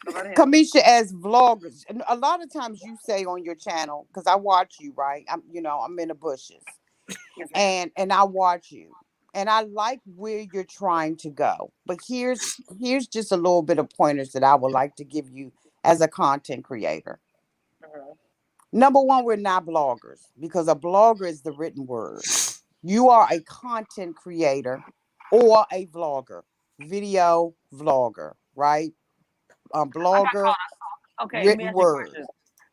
Go right ahead. Cameshia, as vloggers, and a lot of times you say on your channel, because I watch you, right? I'm in the bushes, Yes, ma'am. and I watch you, and I like where you're trying to go. But here's just a little bit of pointers that I would like to give you as a content creator. Mhm. Number one, we're not bloggers because a blogger is the written word. You are a content creator or a vlogger, video vlogger, right? A I got blogger, called. Okay, let me written ask you a word. question.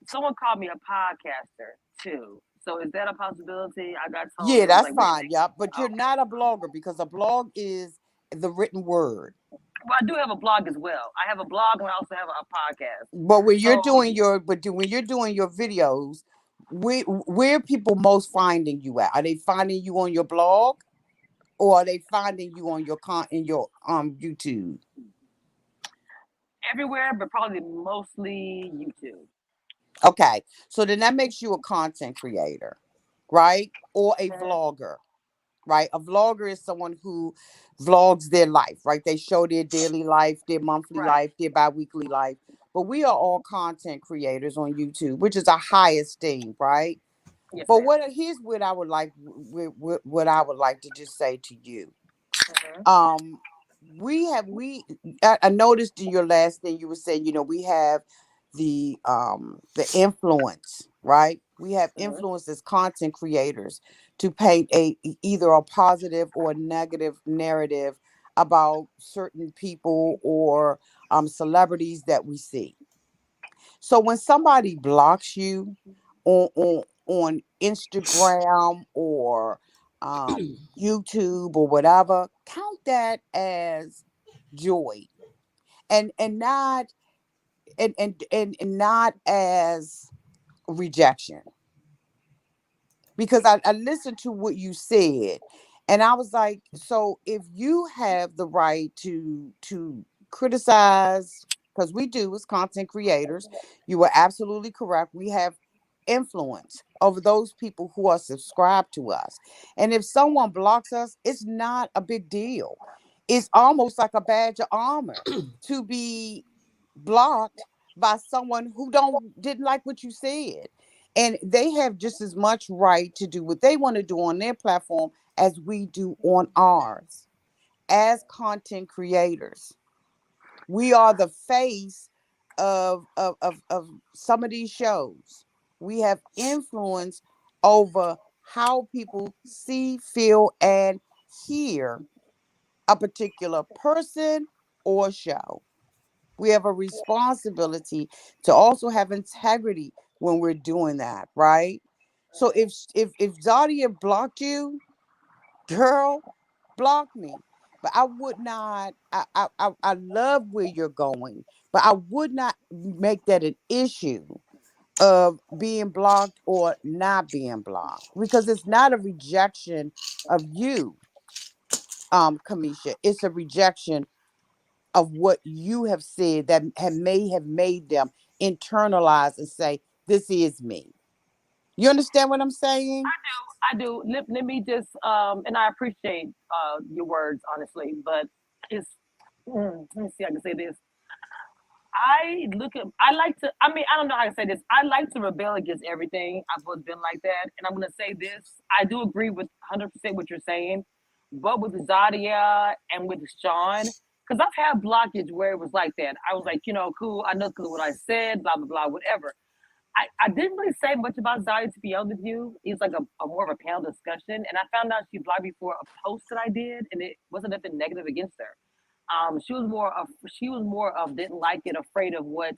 Someone called me a podcaster too. So is that a possibility? I got told Yeah, it was that's like fine. Yeah, but you're okay. not a blogger because a blog is the written word. Well, I do have a blog as well. I have a blog and I also have a podcast. But when you're So doing when you're doing your videos, where people most finding you at? Are they finding you on your blog, or are they finding you on your in your YouTube? everywhere, but probably mostly YouTube. Okay, so then that makes you a content creator, right? Or a Mhm. vlogger, right? A vlogger is someone who vlogs their life, right? They show their daily life, their monthly Right. life, their bi-weekly life. But we are all content creators on YouTube, which is a high esteem, right? Yes, But ma'am. what here's what I would like what I would like to just say to you. Hmm. Um I noticed in your last thing you were saying, we have the influence, right? We have Mm-hmm. influenced as content creators to paint either a positive or a negative narrative about certain people or celebrities that we see. So when somebody blocks you on Instagram or YouTube or whatever, count that as joy, and not and not as rejection, because I listened to what you said, and I was like, so if you have the right to criticize, because we do as content creators, you were absolutely correct. We have influence over those people who are subscribed to us. And if someone blocks us, it's not a big deal. It's almost like a badge of honor to be blocked by someone who don't didn't like what you said, and they have just as much right to do what they want to do on their platform as we do on ours. As content creators, we are the face of some of these shows. We have influence over how people see, feel, and hear a particular person or show. We have a responsibility to also have integrity when we're doing that, right? So if Zadia blocked you, girl, block me. But I would not. I love where you're going, but I would not make that an issue of being blocked or not being blocked, because it's not a rejection of you, Cameshia. It's a rejection of what you have said that may have made them internalize and say, this is me. You understand what I'm saying? I do. Let me just and I appreciate your words honestly, but it's let me see. I can say this. I like to. I mean, I don't know how to say this. I like to rebel against everything. I've always been like that, and I'm gonna say this. I do agree with 100% what you're saying, but with Zadia and with Sean, because I've had blockage where it was like that. I was like, cool. I know because what I said, blah blah blah, whatever. I didn't really say much about Zadia, to be honest with you. It's like a more of a panel discussion, and I found out she blocked me for a post that I did, and it wasn't nothing negative against her. She was more of didn't like it, afraid of what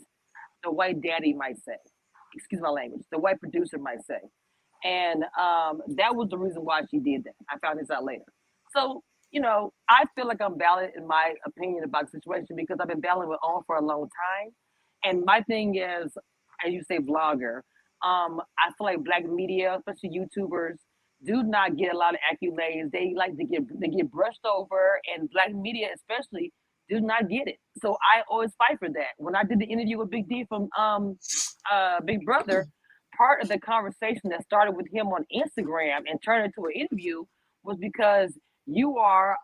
the white daddy might say. Excuse my language. The white producer might say, and that was the reason why she did that. I found this out later. So I feel like I'm valid in my opinion about the situation because I've been battling with on for a long time, and my thing is, as you say, vlogger. I feel like black media, especially YouTubers, do not get a lot of accolades. They like to get brushed over, and black media especially do not get it. So I always fight for that. When I did the interview with Big D from Big Brother, part of the conversation that started with him on Instagram and turned into an interview was because you are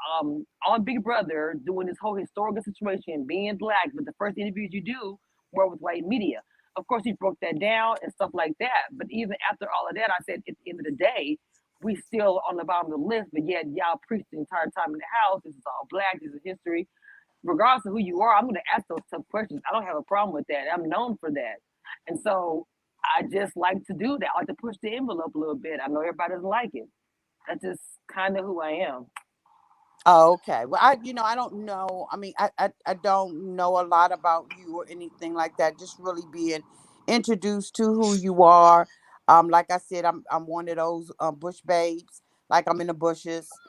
on Big Brother doing this whole historical situation, being black, but the first interviews you do were with white media. Of course, he broke that down and stuff like that. But even after all of that, I said at the end of the day, we still on the bottom of the list, but yet y'all preach the entire time in the house. This is all black. This is history. Regardless of who you are, I'm going to ask those tough questions. I don't have a problem with that. I'm known for that. And so I just like to do that. I like to push the envelope a little bit. I know everybody doesn't like it. That's just kind of who I am. Oh, okay. Well, I don't know. I mean, I don't know a lot about you or anything like that. Just really being introduced to who you are. Like I said, I'm one of those bush babes. Like I'm in the bushes.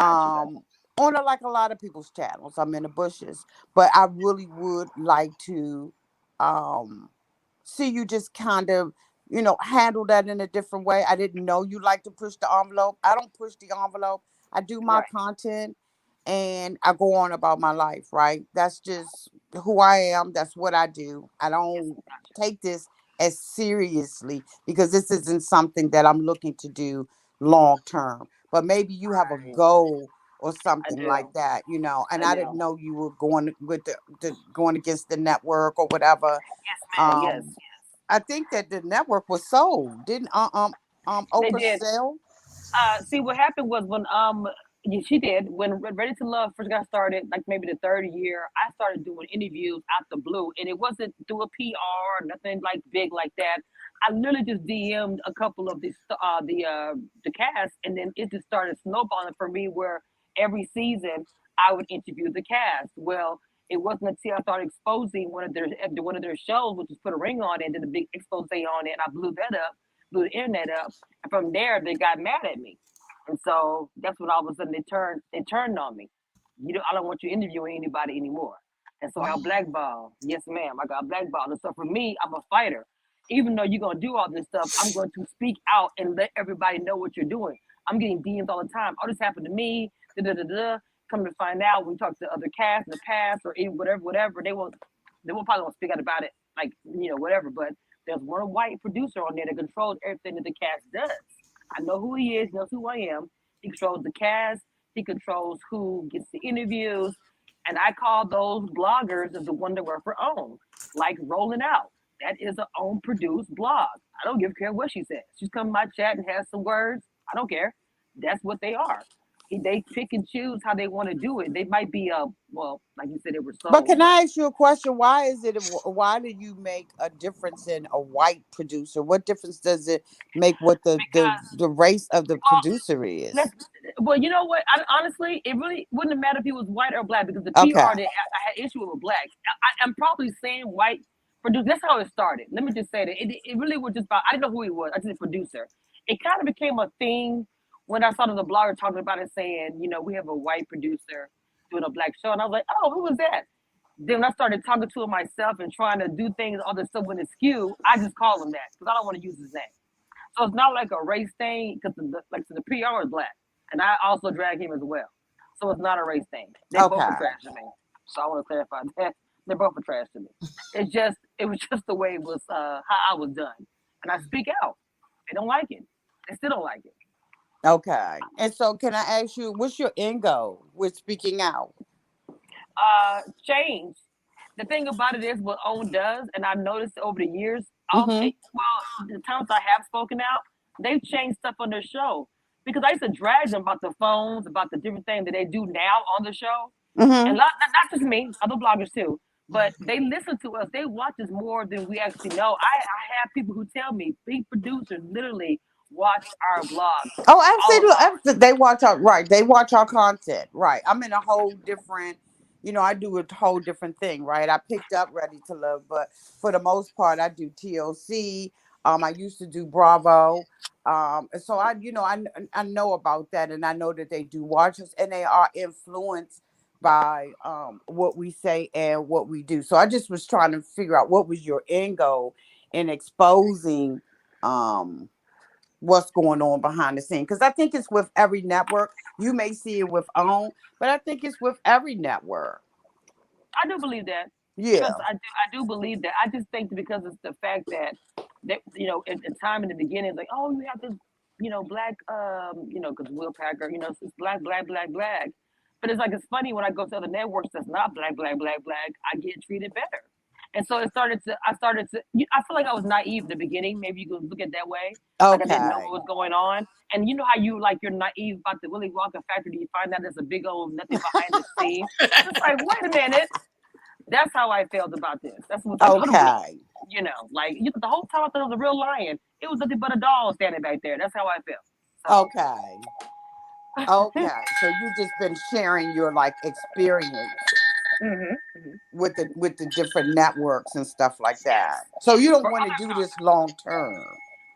Got you, got Um, on like a lot of people's channels, I'm in the bushes. But I really would like to, um, see you just kind of, handle that in a different way. I didn't know you like to push the envelope. I don't push the envelope. I do you. my Right. content and I go on about my life, right? That's just who I am. That's what I do. I Yes, don't got you. take this as seriously because this isn't something that I'm looking to do long term. But maybe you have a Right. goal or I something like do. that, and I I didn't do. know you were going with the going against the network or whatever. Yes, ma'am. Yes, Um, yes. I think that the network was sold, didn't They Oprah did. sell? See, what happened was when yeah, she did when Ready to Love first got started, like maybe the third year, I started doing interviews out the blue, and it wasn't through a PR, nothing like big like that. I literally just DM'd a couple of the cast, and then it just started snowballing for me. Where every season I would interview the cast. Well, it wasn't until I started exposing one of their shows, which was Put a Ring on it, and did a big expose on it, and I blew that up, blew the internet up, and from there they got mad at me, and so that's when all of a sudden they turned on me. I don't want you interviewing anybody anymore. And so I got blackballed. Yes, ma'am. I got blackballed. And so for me, I'm a fighter. Even though you're gonna do all this stuff, I'm going to speak out and let everybody know what you're doing. I'm getting DMs all the time. Oh, this happened to me. Da da da da. Come to find out, when we talk to other cast in the past or even whatever, they will probably won't speak out about it, like whatever. But there's one white producer on there that controls everything that the cast does. I know who he is. He knows who I am. He controls the cast. He controls who gets the interviews. And I call those bloggers as the one that work for OWN, like Rolling Out. That is an OWN produced blog. I don't give a care what she says. She's come to my chat and has some words. I don't care. That's what they are. They pick and choose how they want to do it. They might be well, like you said, they were But sold, can but I ask you a question? Why is it? Why do you make a difference in a white producer? What difference does it make? What because the race of the well, producer is? let's well, you know what? Honestly, it really wouldn't have mattered if he was white or black because the Okay, PR that I had issue with black. I'm probably saying white producer. That's how it started. Let me just say that it really was just about. I didn't know who he was. I just a producer. It kind of became a thing when I saw the blogger talking about it, saying, we have a white producer doing a black show, and I was like, oh, who was that? Then when I started talking to him myself and trying to do things, all this stuff with his skew, I just call him that because I don't want to use his name. So it's not like a race thing because the PR is black, and I also drag him as well. So it's not a race thing. They both are okay, trash to me. So I want to clarify that they're both are trash to me. It was just the way it was how I was done, and I speak out. They don't like it. They still don't like it. okay. And so, can I ask you, what's your end goal with speaking out? Change. The thing about it is what OWN does, and I've noticed over the years, Mm-hmm. the times I have spoken out, they've changed stuff on their show. Because I used to drag them about the phones, about the different things that they do now on the show. Mm-hmm. And not just me, other bloggers too. But they listen to us. They watch us more than we actually know. I have people who tell me, big producers literally watch our blogs, Oh, all of absolutely. ours. They watch our right. They watch our content. Right. I'm in a whole different. I do a whole different thing. Right. I picked up Ready to Love, but for the most part, I do TLC. I used to do Bravo. And so I know about that, and I know that they do watch us, and they are influenced by what we say and what we do. So I just was trying to figure out what was your end goal in exposing. Um, what's going on behind the scene, because I think it's with every network. You may see it with OWN, but I think it's with every network. I do believe that because Yeah. I do believe that. I just think that because it's the fact that at the time in the beginning, it's like, oh, you have this black because Will Packer, it's black, black, black, black. But it's funny when I go to other networks that's not black, black, black, black, I get treated better. And so I started to, I feel like I was naive in the beginning. Maybe you could look at it that way. Like I didn't know Okay. what was going on. And you know how you're naive about the Willy Wonka factory. You find out there's a big old nothing behind the scene. It's like, wait a minute. That's how I felt about this. That's what's like, oh, Okay. the whole time I thought it was a real lion. It was nothing but a doll standing back there. That's how I felt. Okay. Okay. So you just been sharing your like experience hmm with the different networks and stuff like that. So you don't For want to other do shows, this long term.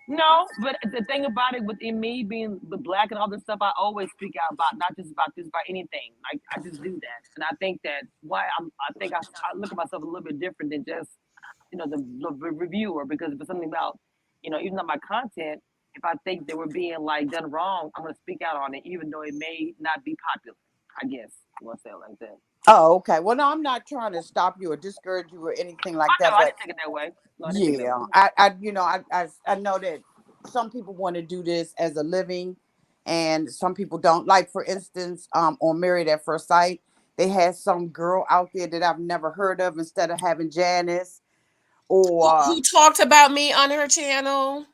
no. But the thing about it, within me being the black and all this stuff, I always speak out about not just about this, about anything. Like I just do that, and I think that why I think I look at myself a little bit different than just the reviewer, because if it's something about even though my content, if I think that we're being like done wrong, I'm gonna speak out on it, even though it may not be popular. I guess I'm gonna say it like that. Oh, okay. Well, no, I'm not trying to stop you or discourage you or anything like Oh no, that, I but didn't take it that way. No, I didn't take it that way. yeah, I know that some people want to do this as a living, and some people don't. Like for instance, on Married at First Sight, they had some girl out there that I've never heard of. Instead of having Janice, or Who talked about me on her channel?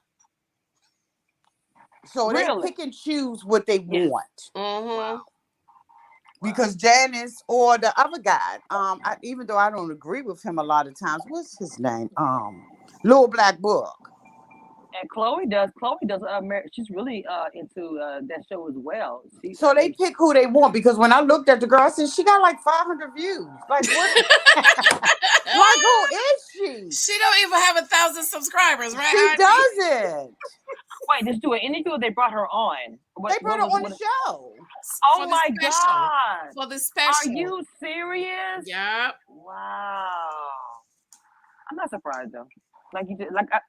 so they Really? pick and choose what they Yes. want. Mm-hmm. Wow. Wow. Because Janice or the other guy, even though I don't agree with him a lot of times, what's his name? Little Black Book. And Chloe does. Chloe does. She's really into that show as well. She, So I they mean, pick who they want because when I looked at the girl, I said she got like 500 views. Like what? Like who is she? She don't even have 1,000 subscribers, She right, Auntie? doesn't. wait, just do an interview. Or they brought her on. They What? put What her was? on the What? show. For Oh the my special. God! For the Are special. you serious? Yeah. Wow. I'm not surprised though. Like you did,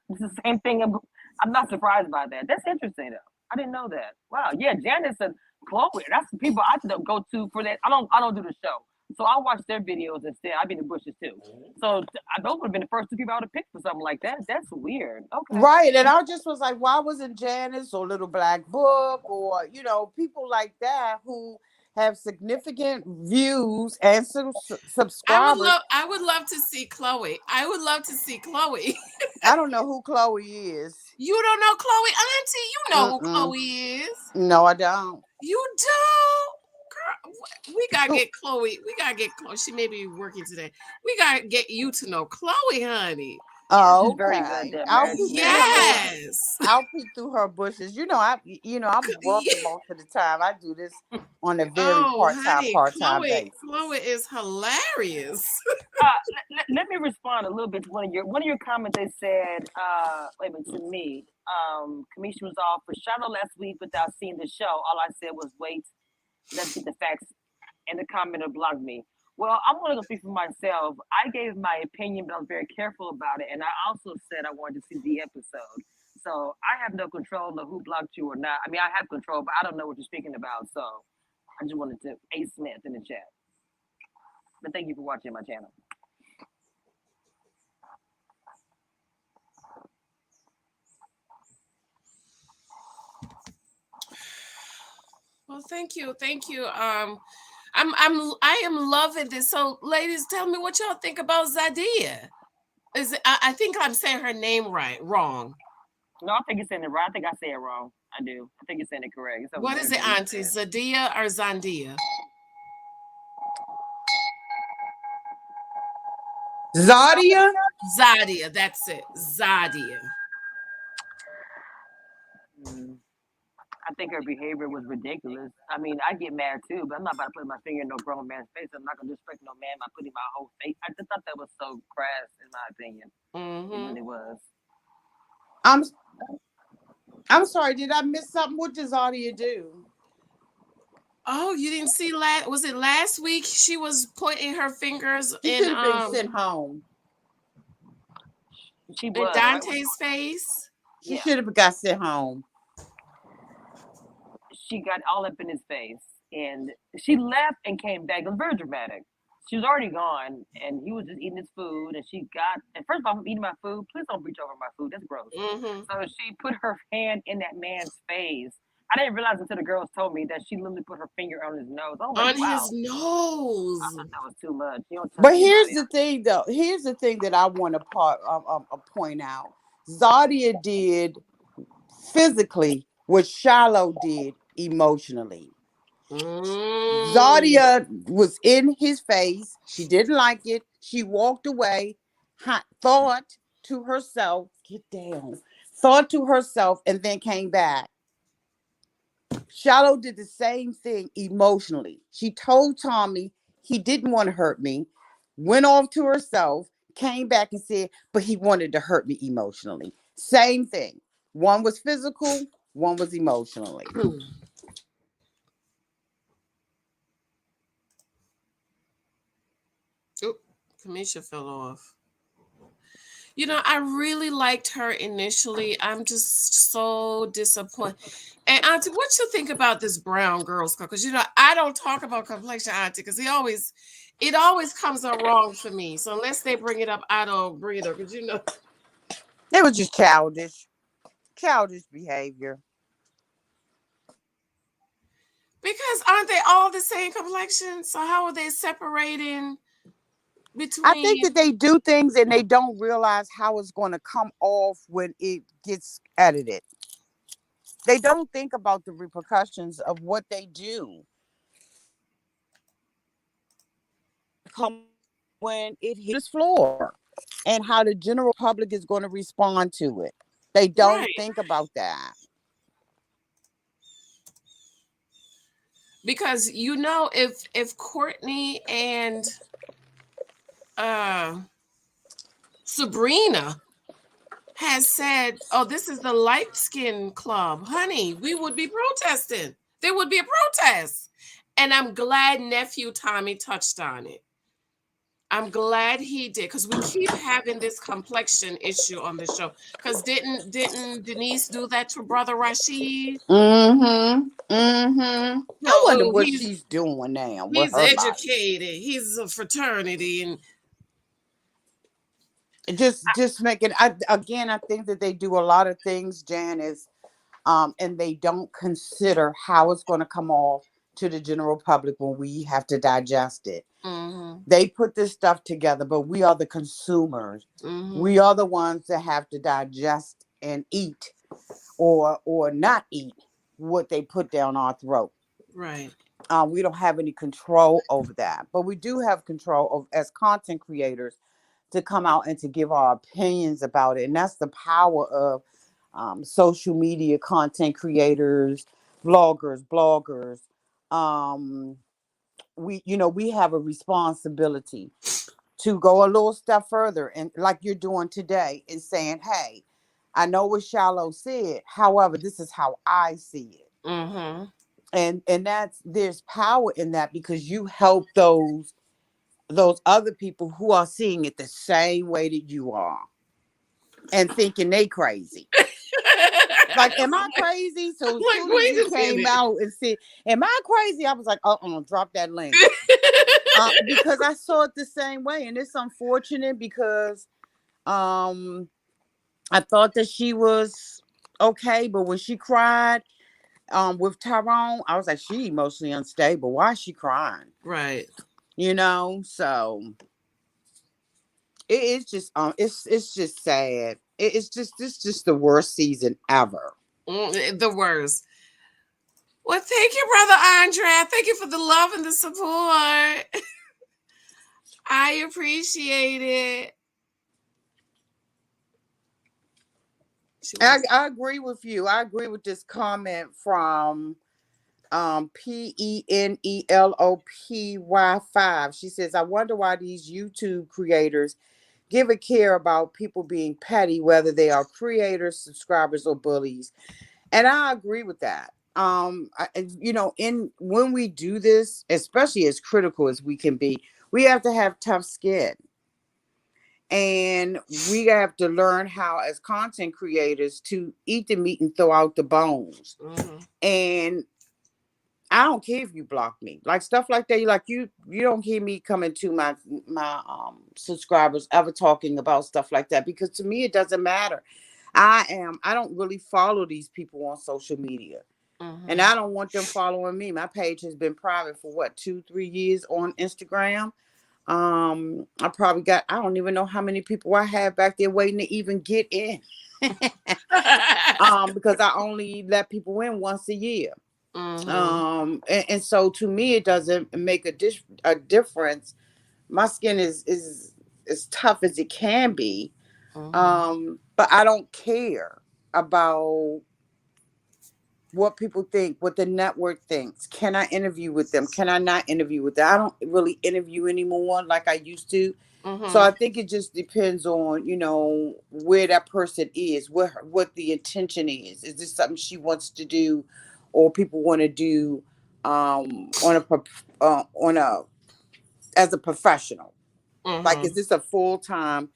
it's the same thing. I'm not surprised by that. That's interesting though. I didn't know that. Wow. Yeah, Janice and Chloe. That's the people I go to for that. I don't do the show, so I watch their videos instead. I be in the bushes too. So those would have been the first two people I would have picked for something like that. That's weird. Okay. Right. And I just was like, why wasn't Janice or Little Black Book or, people like that who have significant views and subscribers? I would love to see Chloe. I would love to see Chloe. I don't know who Chloe is. You don't know Chloe, Auntie? You know who Mm-mm. Chloe is. No, I don't. You do? Girl, we gotta Who? get Chloe. We gotta get Chloe. She may be working today. We gotta get you to know Chloe, honey. Yeah, she's Oh, very good at okay. that. I'll Very, peek through very her good. bushes. Yes. I'll peek through her bushes. I'm working most of the time. I do this on a very Oh, honey, part-time basis. Chloe is hilarious. Let me respond a little bit to one of your comments. They said, wait a minute, to me, Cameshia was off for Shiloh last week without seeing the show. All I said was, wait, let's get the facts. And the commenter blocked me. Well, I'm going to go speak for myself. I gave my opinion, but I was very careful about it. And I also said I wanted to see the episode. So I have no control of who blocked you or not. I mean, I have control, but I don't know what you're speaking about. So I just wanted to A Smith in the chat. But thank you for watching my channel. Well, thank you. I am loving this. So, ladies, tell me what y'all think about Zadia. I think I'm saying her name wrong. No, I think it's saying it right. I think I say it wrong. I do. I think it's saying it correct. It's What is it, Auntie? Zadia or Zandia? Zadia? Zadia. That's it. Zadia. I think her behavior was ridiculous. I mean, I get mad too, but I'm not about to put my finger in no grown man's face. I'm not gonna disrespect no man by putting my whole face. I just thought that was so crass, in my opinion. It really was. I'm sorry. Did I miss something? What does Zadia do? Oh, you didn't see was it last week? She was pointing her fingers She in should have been sent home. She was Dante's right? face. She should have got sent home. She got all up in his face, and she left and came back. It was very dramatic. She was already gone, and he was just eating his food. And she got, and first of all, I'm eating my food. Please don't reach over my food. That's gross. So she put her hand in that man's face. I didn't realize until the girls told me that she literally put her finger on his nose. I was like, on his nose. I thought that was too much. But here's the thing, though. Here's the thing that I want to point out. Zadia did physically what Shiloh did emotionally. Zadia was in his face. She didn't like it. She walked away, thought to herself, get down, thought to herself, and then came back. Shiloh did the same thing emotionally. She told Tommy he didn't want to hurt me, went off to herself, came back and said, but he wanted to hurt me emotionally. Same thing. One was physical, one was emotionally. Cameshia fell off. You know, I really liked her initially. I'm just so disappointed. And Auntie, what you think about this brown girl's color? Because I don't talk about complexion, Auntie, because it always comes out wrong for me. So unless they bring it up, I don't bring it up. Because it was just childish behavior. Because aren't they all the same complexion? So how are they separating? I think that they do things and they don't realize how it's going to come off when it gets edited. They don't think about the repercussions of what they do. When it hits the floor and how the general public is going to respond to it. They don't Right. think about that. Because if Courtney and uh Sabrina has said, "Oh, this is the light skin club," honey, we would be protesting. There would be a protest. And I'm glad nephew Tommy touched on it. I'm glad he did because we keep having this complexion issue on the show. Because didn't Denise do that to brother Rashid? Mm-hmm. Mm-hmm. I No, wonder oh, what she's doing now with he's her life. educated. He's a fraternity, and Just making. I think that they do a lot of things, Janice, and they don't consider how it's going to come off to the general public when we have to digest it. mm-hmm, They put this stuff together, but we are the consumers. mm-hmm, We are the ones that have to digest and eat or not eat what they put down our throat. right. We don't have any control over that, but we do have control of as content creators to come out and to give our opinions about it, and that's the power of social media content creators, vloggers, bloggers. Um, we have a responsibility to go a little step further, and like you're doing today, is saying, "Hey, I know what Shiloh said. However, this is how I see it." Mm-hmm. And that's there's power in that because you help those other people who are seeing it the same way that you are and thinking they crazy. Like, am I crazy? I'm So as like, soon as wait you a came minute. out and said, "Am I crazy?" I was like, drop that link. Because I saw it the same way, and it's unfortunate because um I thought that she was okay, but when she cried with Tyrone, I was like, she emotionally unstable. Why is she crying? Right. So it is just it's just sad. It's just the worst season ever. The worst. Well, thank you, brother Andrea. Thank you for the love and the support. I appreciate it. She wants. I agree with you. I agree with this comment from PENELOPY5. She says, I wonder why these YouTube creators give a care about people being petty, whether they are creators, subscribers, or bullies. And I agree with that. In when we do this, especially as critical as we can be, we have to have tough skin. And we have to learn how, as content creators, to eat the meat and throw out the bones. Mm-hmm. And I don't care if you block me, like stuff like that. You don't hear me coming to my subscribers ever talking about stuff like that because to me it doesn't matter. I don't really follow these people on social media, and Mm-hmm. I don't want them following me. My page has been private for what 2-3 years on Instagram. I don't even know how many people I have back there waiting to even get in. Because I only let people in once a year. Mm-hmm. And so to me it doesn't make a difference. My skin is as tough as it can be. Mm-hmm. But I don't care about what people think, what the network thinks. Can I interview with them? Can I not interview with them? I don't really interview anymore like I used to. So Mm-hmm. I think it just depends on, where that person is, what the intention is. Is this something she wants to do or people want to do on a as a professional? Like, is Mm-hmm. this a full-time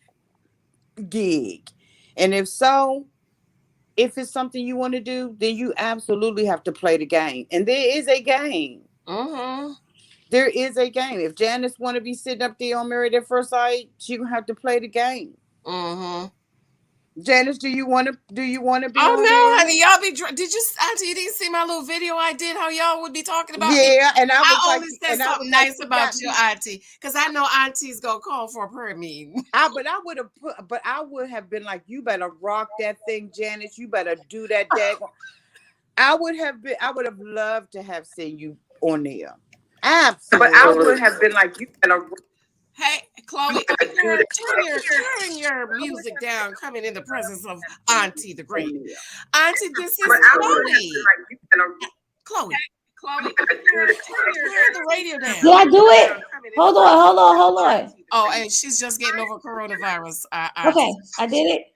gig? And if so, if it's something you want to do, then you absolutely have to play the game. And there is a game. Mm-hmm. There is a game. If Janice want to be sitting up there on Married at First Sight, she gonna have to play the game. Mm-hmm. Janice, do you want to be Oh on no, there? honey, y'all be. Did you, Auntie? You didn't see my little video I did? How y'all would be talking about me? Yeah, and I was I like, only said something nice you about got you, me. Auntie, because I know Auntie's gonna call for a prayer meeting. I would have been like, you better rock that thing, Janice. You better do that daggone. I would have loved to have seen you on there. But I Absolutely. would have been like, you better. Hey, Chloe, turn your music down. Coming in the presence of Auntie the Great. Auntie, this is Chloe. Chloe, turn the radio down. Did I do it? Hold on. Oh, and she's just getting over coronavirus. Auntie. Okay, I did it.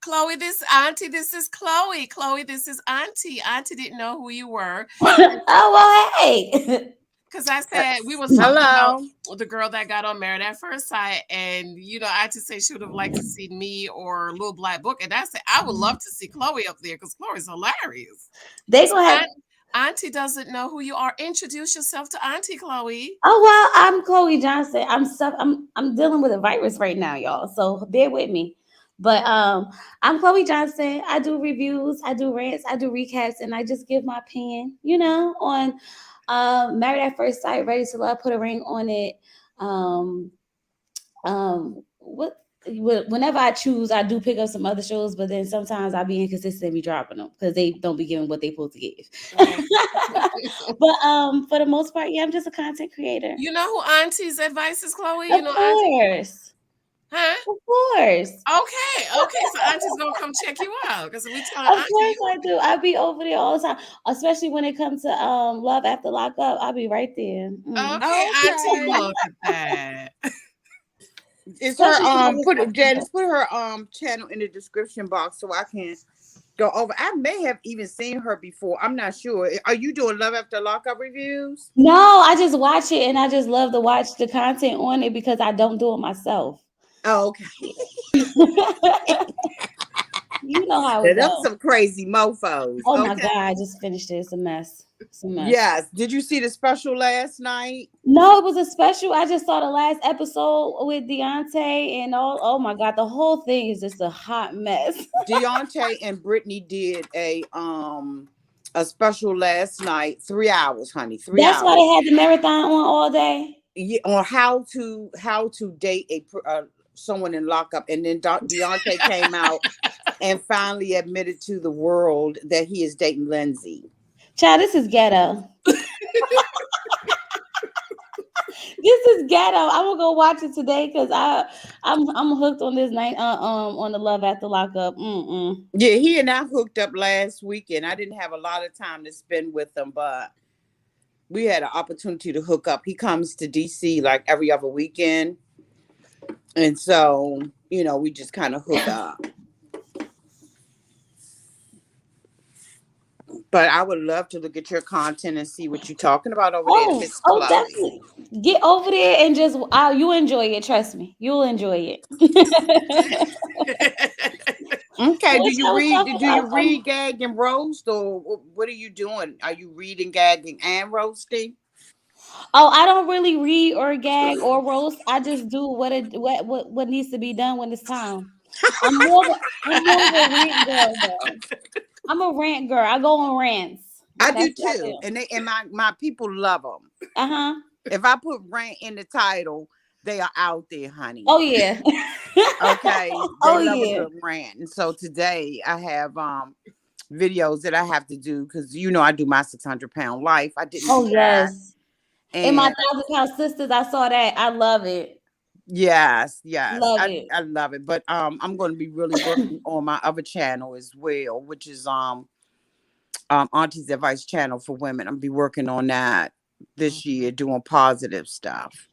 Chloe, this Auntie, this is Chloe. Chloe, this is Auntie. Auntie didn't know who you were. Oh, well, hey. Because I said we was talking Hello. about the girl that got on Married at First Sight, and I just say she would have liked to see me or Little Black Book, and I said I would love to see Chloe up there because Chloe's hilarious. They gonna have. Auntie doesn't know who you are. Introduce yourself to Auntie Chloe. Oh well, I'm Chloe Johnson. I'm dealing with a virus right now, y'all. So bear with me. But I'm Chloe Johnson. I do reviews, I do rants, I do recaps, and I just give my opinion, on Married at First Sight, Ready to Love, Put a Ring on It. Whenever I choose, I do pick up some other shows, but then sometimes I be inconsistent and be dropping them because they don't be giving what they supposed to give. Right. But for the most part, yeah, I'm just a content creator. You know who Auntie's advice is, Chloe? Of course. Huh? Of course. Okay. So Auntie's gonna come check you out because we telling Of Auntie. course I do. I be over there all the time, especially when it comes to Love After Lockup. I'll be right there. Okay, Auntie, look at that. It's her Janice, put her channel in the description box so I can go over. I may have even seen her before. I'm not sure. Are you doing Love After Lockup reviews? No, I just watch it and I just love to watch the content on it because I don't do it myself. Oh, okay. You know how it goes. That's some crazy mofos. Oh my God, I just finished it. It's a mess. Yes. Did you see the special last night? No, it was a special. I just saw the last episode with Deontay and all. Oh my God, the whole thing is just a hot mess. Deontay and Brittany did a special last night, 3 hours, honey. 3 hours. That's why they had the marathon on all day. Yeah, on how to date someone in lockup, and then Deontay came out and finally admitted to the world that he is dating Lindsay. Child, this is ghetto. This is ghetto. I'm gonna go watch it today because I'm hooked on this night on the Love After Lockup. Yeah, he and I hooked up last weekend. I didn't have a lot of time to spend with him, but we had an opportunity to hook up. He comes to DC like every other weekend, and so we just kind of hook up. But I would love to look at your content and see what you're talking about over there. Oh, definitely. Get over there and just you enjoy it. Trust me, you'll enjoy it. Okay. Do you read, gag, and roast, or what are you doing? Are you reading, gagging, and roasting? Oh, I don't really read or gag or roast. I just do what needs to be done when it's time. I'm more of a rant girl, though. I'm a rant girl. I go on rants. I do too, and my people love them. If I put rant in the title, they are out there, honey. Oh yeah. Okay. They love a good rant, and so today I have videos that I have to do because I do my 600-pound life. I didn't. Oh yes. And my 1,000-pound sisters, I saw that. I love it. Yes. I love it. But I'm going to be really working on my other channel as well, which is Auntie's Advice Channel for Women. I'll be working on that this year, doing positive stuff.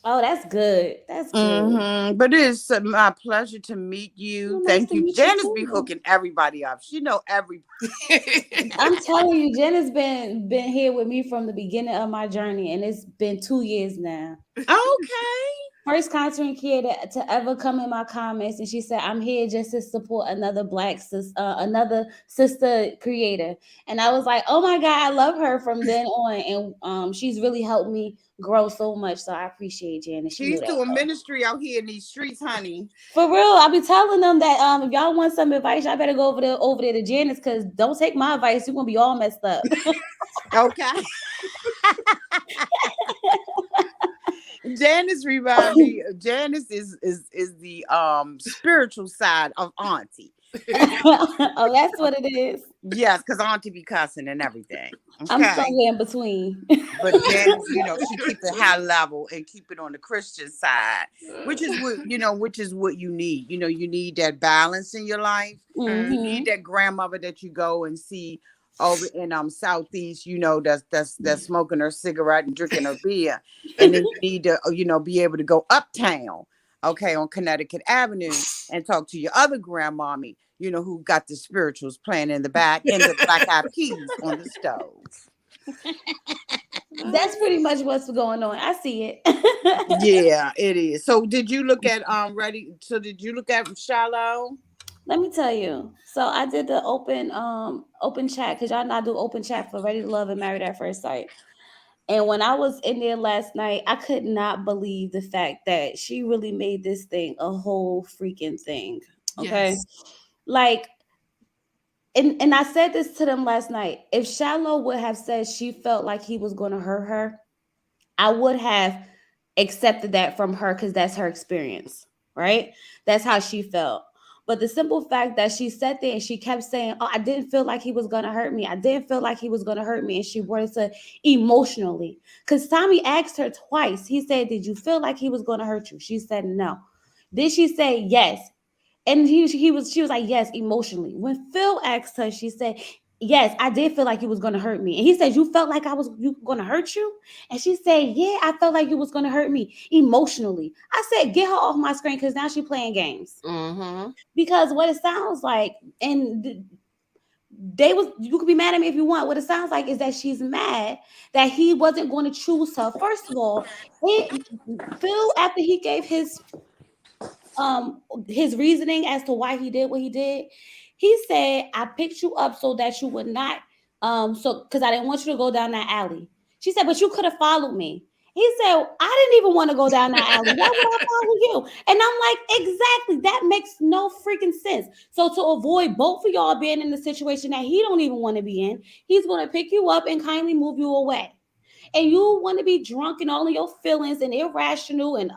Oh, that's good. That's good. But it is my pleasure to meet you. Well, thank nice you. Janice be hooking everybody up. She know everybody. I'm telling you, Jen has been here with me from the beginning of my journey, and it's been 2 years now. Okay. First content creator to ever come in my comments, and she said, "I'm here just to support another another sister creator." And I was like, "Oh my God, I love her!" From then on, and she's really helped me grow so much. So I appreciate Janice. She's doing ministry out here in these streets, honey. For real, I be telling them that if y'all want some advice, y'all better go over there to Janice, because don't take my advice. You're gonna be all messed up. Okay. Janice remind me. Janice is the spiritual side of Auntie. Oh, that's what it is. Yes, because Auntie be cussing and everything. I'm Okay. somewhere in between. But Janice, she keep it high level and keep it on the Christian side, which is what you need. You need that balance in your life. You need Hmm. that grandmother that you go and see over in Southeast, that's smoking her cigarette and drinking her beer. And then you need to, be able to go uptown, okay, on Connecticut Avenue and talk to your other grandmommy, who got the spirituals playing in the back and the black eyed peas on the stove. That's pretty much what's going on. I see it. Yeah, it is. So did you look at did you look at Shiloh? Let me tell you. So I did the open chat because y'all know I do open chat for Ready to Love and Married at First Sight. And when I was in there last night, I could not believe the fact that she really made this thing a whole freaking thing. Okay. Yes. Like, and I said this to them last night. If Shallow would have said she felt like he was going to hurt her, I would have accepted that from her because that's her experience, right? That's how she felt. But the simple fact that she sat there and she kept saying, "Oh, I didn't feel like he was gonna hurt me. I didn't feel like he was gonna hurt me," and she brought it to emotionally. Because Tommy asked her twice. He said, "Did you feel like he was gonna hurt you?" She said, "No." Then she said, "Yes." And she was like, "Yes," emotionally. When Phil asked her, she said, "Yes, I did feel like you was gonna hurt me." And he said, "You felt like I was gonna hurt you?" And she said, "Yeah, I felt like you was gonna hurt me emotionally." I said, "Get her off my screen," because now she playing games. Mm-hmm. Because what it sounds like, and they was you could be mad at me if you want. What it sounds like is that she's mad that he wasn't going to choose her. First of all, Phil, after he gave his reasoning as to why he did what he did, he said, "I picked you up so that you would not so because I didn't want you to go down that alley." She said, "But you could have followed me." He said, "I didn't even want to go down that alley. Why would I follow you?" And I'm like, exactly, that makes no freaking sense. So to avoid both of y'all being in the situation that he don't even want to be in, he's going to pick you up and kindly move you away. And you want to be drunk and all of your feelings and irrational and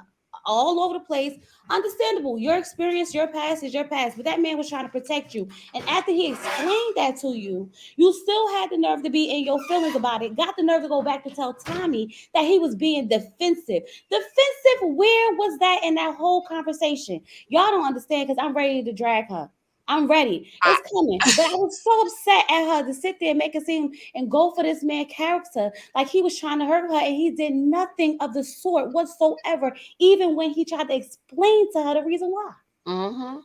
all over the place. Understandable. Your experience, your past is your past. But that man was trying to protect you. And after he explained that to you, you still had the nerve to be in your feelings about it. Got the nerve to go back to tell Tommy that he was being defensive. Defensive, where was that in that whole conversation? Y'all don't understand because I'm ready to drag her. I'm ready. I, It's coming. But I was so upset at her to sit there and make it seem and go for this man character like he was trying to hurt her, and he did nothing of the sort whatsoever, even when he tried to explain to her the reason why. Mm-hmm.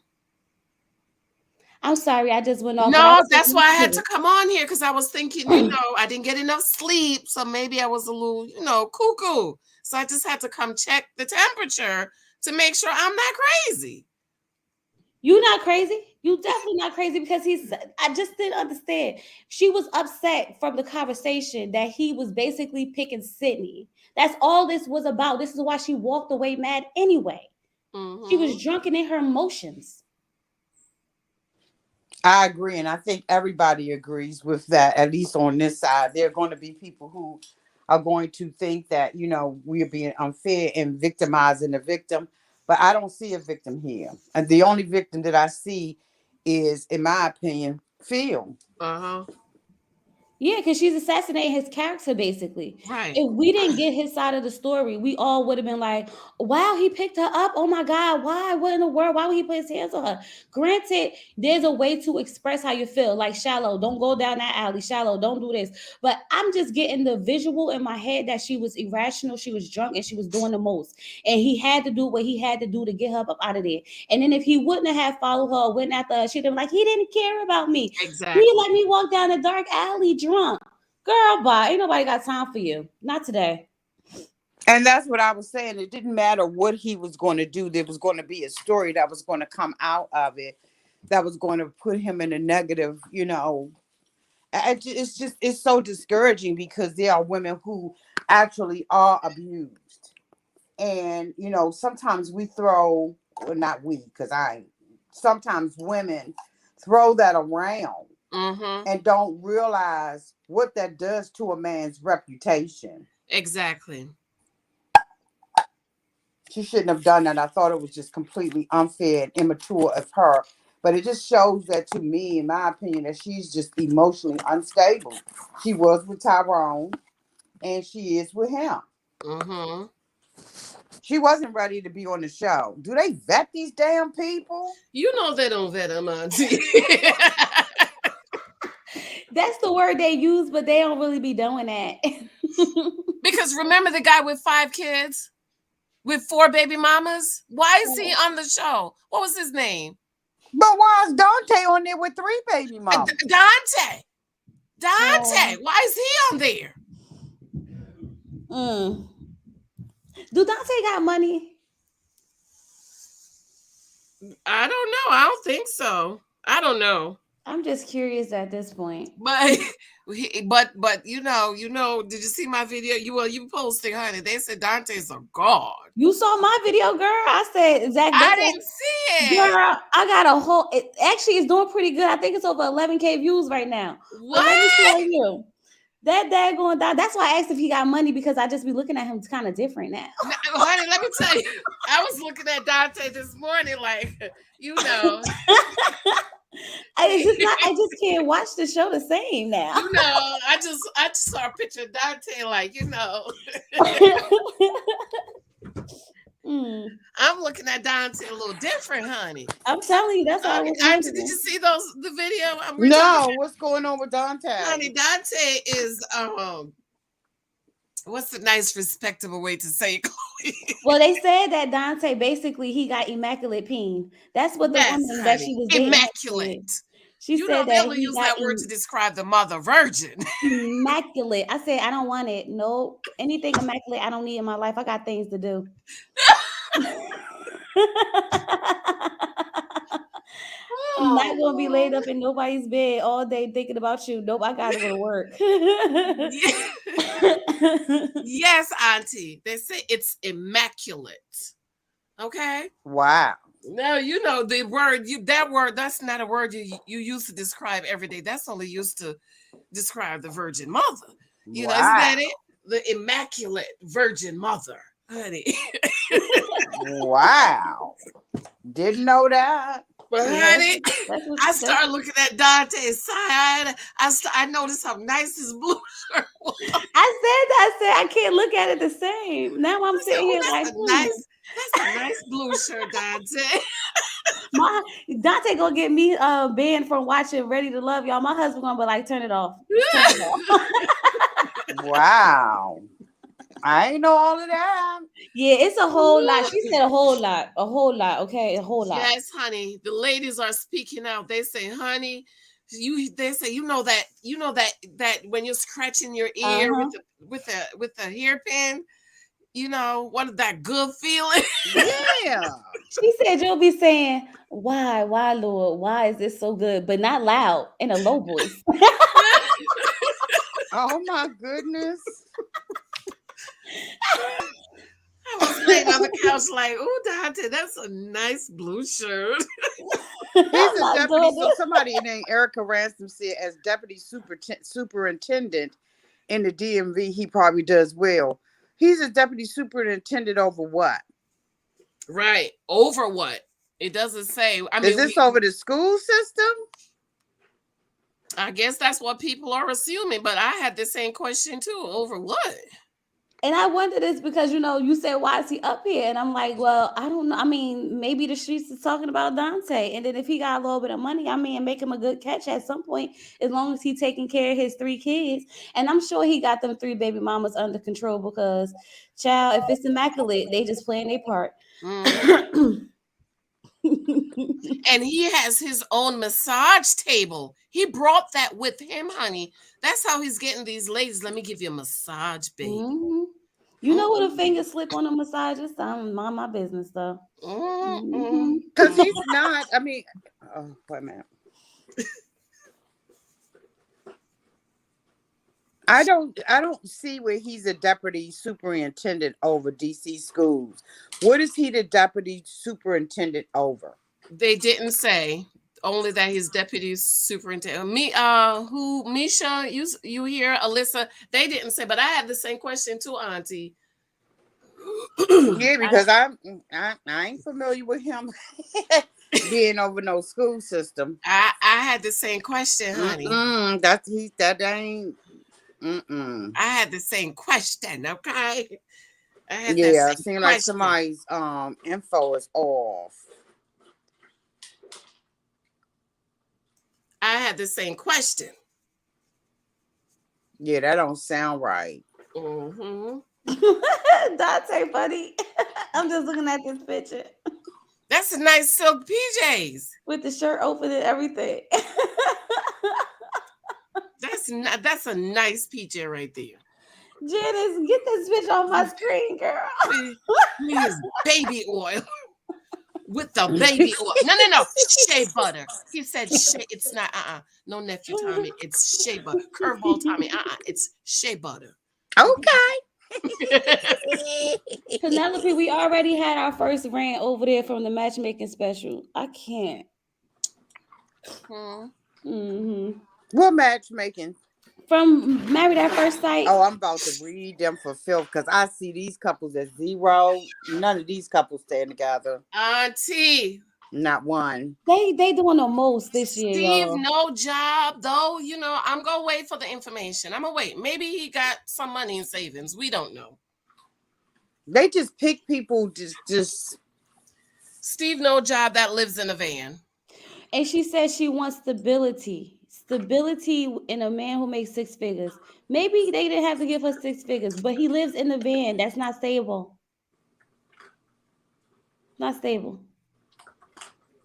I'm sorry, I just went off, but I No, was that's why I had to just come on here because I was thinking, I didn't get enough sleep. So maybe I was a little, cuckoo. So I just had to come check the temperature to make sure I'm not crazy. you not crazy. You definitely not crazy because I just didn't understand. She was upset from the conversation that he was basically picking Sydney. That's all this was about. This is why she walked away mad anyway. She Mm-hmm. was drunken in her emotions. I agree, and I think everybody agrees with that. At least on this side, there are going to be people who are going to think that we're being unfair and victimizing the victim. But I don't see a victim here, and the only victim that I see is, in my opinion, Phil. Uh-huh. Yeah, because she's assassinating his character basically. Right. If we didn't get his side of the story, we all would have been like, wow, he picked her up. Oh my God, why? What in the world? Why would he put his hands on her? Granted, there's a way to express how you feel. Like, Shallow, don't go down that alley. Shallow, don't do this. But I'm just getting the visual in my head that she was irrational, she was drunk, and she was doing the most. And he had to do what he had to do to get her up out of there. And then if he wouldn't have followed her or went after her, she'd have been like, he didn't care about me. He Exactly. let me walk down a dark alley drunk. Girl, bye. Ain't nobody got time for you. Not today. And that's what I was saying. It didn't matter what he was going to do. There was going to be a story that was going to come out of it that was going to put him in a negative. It's so discouraging because there are women who actually are abused. And, sometimes we throw, well, not we, because sometimes women throw that around Mm-hmm. and don't realize what that does to a man's reputation. Exactly. She shouldn't have done that. I thought it was just completely unfair and immature of her But it just shows that to me, in my opinion, that she's just emotionally unstable. She was with Tyrone and she is with him. Mm-hmm. She wasn't ready to be on the show. Do they vet these damn people? You know they don't vet them, Auntie. That's the word they use, but they don't really be doing that. Because remember the guy with 5 kids? With 4 baby mamas? Why is he on the show? What was his name? But why is Dante on there with 3 baby mamas? Dante. Oh. Why is he on there? Do Dante got money? I don't know. I don't think so. I don't know. I'm just curious at this point. But you know, did you see my video? You posting, honey. They said Dante's a god. You saw my video, girl. I said, Zach, I didn't see it. girl, I got a whole, actually, it's doing pretty good. I think it's over 11K views right now. What? But let me tell you, that dad going down. That's why I asked if he got money, because I just be looking at him kind of different now. Honey, let me tell you, I was looking at Dante this morning, like, you know. I just can't watch the show the same now. You know, I just saw a picture of Dante, like, you know. I'm looking at Dante a little different, honey. I'm telling you, that's all. Auntie, did you see the video? No, what's going on with Dante? Honey, Dante is what's the nice, respectable way to say it, Chloe? Well, they said that Dante basically he got immaculate peen. That's what the woman that she was dating immaculate. She said they that only use that word to describe the mother virgin. Immaculate. I said I don't want it. Nope. Anything immaculate I don't need in my life. I got things to do. I'm not gonna be laid up in nobody's bed all day thinking about you. Nope, I gotta go to work. Yes, Auntie. They say it's immaculate. Okay. Wow. No, you know the word. That word. That's not a word you use to describe every day. That's only used to describe the Virgin Mother. You know, isn't that it? The Immaculate Virgin Mother, honey. Wow. Didn't know that. But honey, I started looking at Dante's side. I noticed how nice his blue shirt was. I said I can't look at it the same. Now I'm sitting here like that's a nice blue shirt, Dante. Dante gonna get me banned from watching Ready to Love Y'all. My husband gonna be like, turn it off. Turn it off. Wow. I ain't know all of that. Yeah, it's a whole lot. She said a whole lot. Okay, a whole lot. Yes, honey. The ladies are speaking out. They say, honey, they say, you know that when you're scratching your ear with a hairpin, you know, what that good feeling. Yeah. She said you'll be saying, why, Lord, why is this so good? But not loud, in a low voice. Oh my goodness. I was laying on the couch like, oh, Dante, that's a nice blue shirt. He's a deputy. So somebody named Erica Ransom said, as deputy superintendent in the DMV, he probably does well. He's a deputy superintendent over what? Right. Over what? It doesn't say. I mean, is this over the school system? I guess that's what people are assuming, but I had the same question too. Over what? And I wonder this because, you know, you said, why is he up here? And I'm like, well, I don't know. I mean, maybe the streets is talking about Dante. And then if he got a little bit of money, I mean, make him a good catch at some point, as long as he taking care of his 3 kids. And I'm sure he got them 3 baby mamas under control because, child, if it's immaculate, they just playing their part. Mm. And he has his own massage table. He brought that with him, honey. That's how he's getting these ladies. Let me give you a massage, baby. Mm-hmm. You know what a finger slip on a massager? I'm mind my business, though. Because he's not. I mean, oh, wait a minute. I don't see where he's a deputy superintendent over DC schools. What is he the deputy superintendent over? They didn't say. Only that he's deputy superintendent. Misha, you hear, Alyssa? They didn't say, but I had the same question too, Auntie. Yeah, because I ain't familiar with him. being over no school system. I had the same question, honey. That ain't. I had the same question. Okay, I had that Yeah, same seem like question. somebody's info is off. I had the same question. Yeah, that don't sound right. Mm-hmm. Dante, buddy. I'm just looking at this picture That's a nice silk PJs. with the shirt open and everything. That's a nice PJ right there. Janice, get this bitch off my screen, girl. Please, baby oil with the baby oil. No. Shea butter. He said shea. It's not. No nephew Tommy. It's shea butter. Curveball Tommy. It's shea butter. Okay. Penelope, we already had our first rant over there from the matchmaking special. I can't. Mm-hmm. What matchmaking? From Married at First Sight. Oh, I'm about to read them for filth because I see these couples at zero. None of these couples stand together. Auntie. Not one. They doing the most this year, Steve, y'all. no job though. I'm gonna wait for the information. I'm gonna wait. Maybe he got some money in savings. We don't know. They just pick people. Just. Steve, no job, that lives in a van. And she said she wants stability. Stability in a man who makes 6 figures. Maybe they didn't have to give her 6 figures, but he lives in the van. That's not stable. Not stable.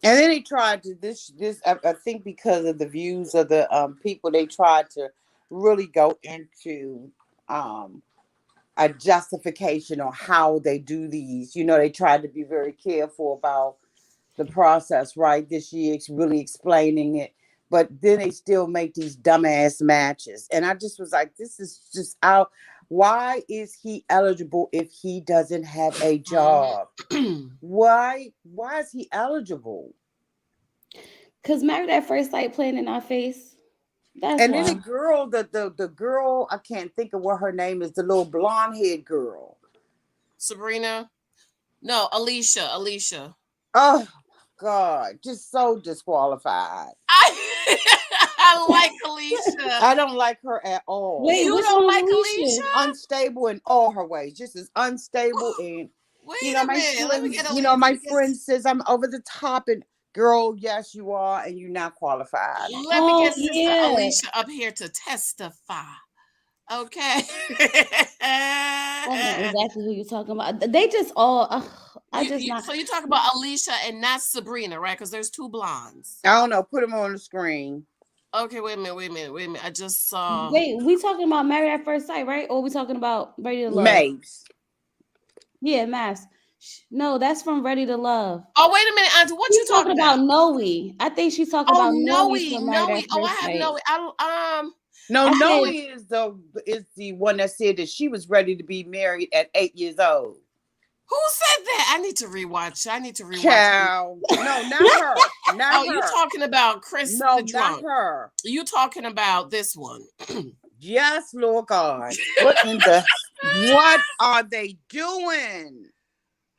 And then they tried to this. I think because of the views of the people, they tried to really go into a justification on how they do these. They tried to be very careful about the process, right? This year, it's really explaining it. But then they still make these dumbass matches. And I just was like, this is just out. Why is he eligible if he doesn't have a job? Why is he eligible? Because Married at First Sight playing in our face. That's and why. then the girl, the girl, I can't think of what her name is, the little blonde haired girl. Sabrina? No, Alicia. Oh God, just so disqualified. I like Alicia. I don't like her at all. Wait, You which don't one, like Alicia? Unstable in all her ways, just as unstable and Wait a my minute. Let me friends, get my friend says I'm over the top, and girl, yes you are, and you're not qualified. Let me get Sister yeah. Alicia up here to testify. Okay. I know exactly who you're talking about. They just all. So you talk about Alicia and not Sabrina, right? Because there's 2 blondes. I don't know. Put them on the screen. Okay, wait a minute. I just saw. Wait, we talking about Married at First Sight, right? Or we talking about Ready to Love? Mabes. Yeah, Mass. No, that's from Ready to Love. Oh, wait a minute, Auntie. What She's you talking about? Noe. I think she's talking about Noe. Noe. Oh, I have Noe. No, Okay. Noe is the one that said that she was ready to be married at 8 years old. Who said that? I need to rewatch. Child. No, not her. Not her. You talking about Chris No, the drunk. not her. You talking about this one. Yes, Lord God. What are they doing?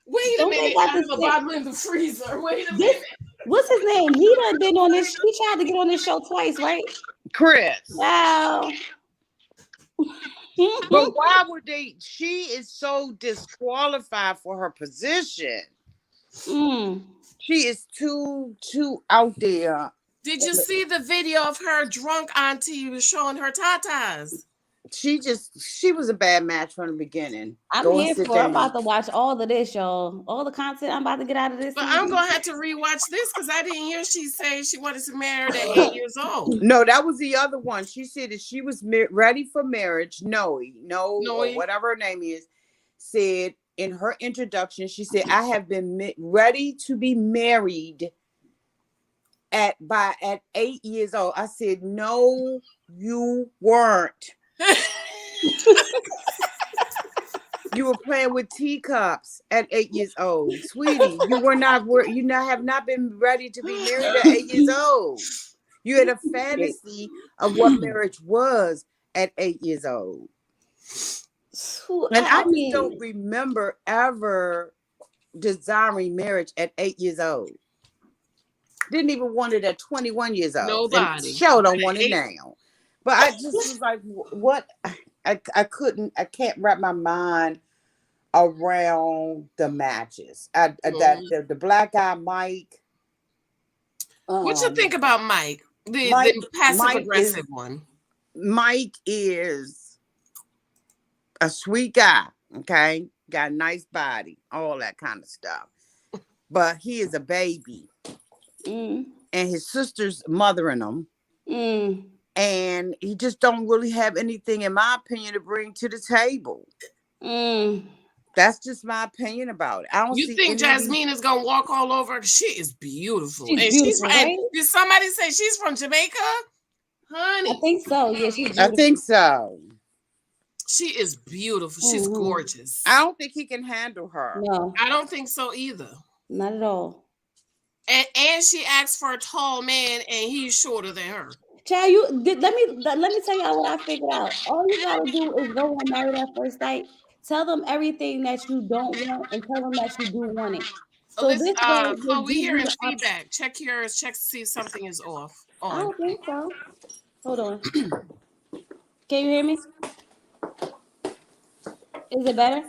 Wait a minute. I have a bottle in the freezer. Wait a minute. What's his name? He done been on this. He tried to get on this show twice, right? Chris. Wow. But why would they? She is so disqualified for her position. She is too out there. Did you see the video of her drunk auntie was showing her tatas? She was a bad match from the beginning. I'm about to watch all of this, y'all. All the content I'm about to get out of this. But I'm gonna have to rewatch this because I didn't hear she say she wanted to marry at 8 years old. No, that was the other one. She said that she was ready for marriage. Noe, or whatever her name is, said in her introduction, she said, "I have been ready to be married at 8 years old." I said, "No, you weren't." You were playing with teacups at 8 years old, sweetie. You were not. You have not been ready to be married at 8 years old. You had a fantasy of what marriage was at 8 years old, and I just don't remember ever desiring marriage at 8 years old. Didn't even want it at 21 years old, and Nobody. sure But don't want it eight. now. But I just was like, what? I can't wrap my mind around the matches. The black guy Mike. What you Um, think about Mike, the Mike passive Mike is aggressive one? Mike is a sweet guy. Okay, got a nice body, all that kind of stuff. But he is a baby, Mm, and his sister's mothering him, mm. and he just don't really have anything, in my opinion, to bring to the table. Mm. That's just my opinion about it. I don't You see think any of these. Jasmine is gonna walk all over her? She is beautiful, She's and beautiful, and right? did somebody say she's from Jamaica? I Honey, think so. Yeah, she's I think beautiful. so. she is beautiful. She's Hmm. I gorgeous. don't think he can handle her. No, I don't think so either. not at all. And she asked for a tall man, and he's shorter than her. Child, let me tell y'all what I figured out. All you gotta do is go on Married at First Sight. Tell them everything that you don't want, and tell them that you do want it. So Listen, this way, they Chloe, we give you hearing the option. feedback. Check yours. Check to see if something is off. I On. don't think so. Hold on. Can you hear me? Is it better?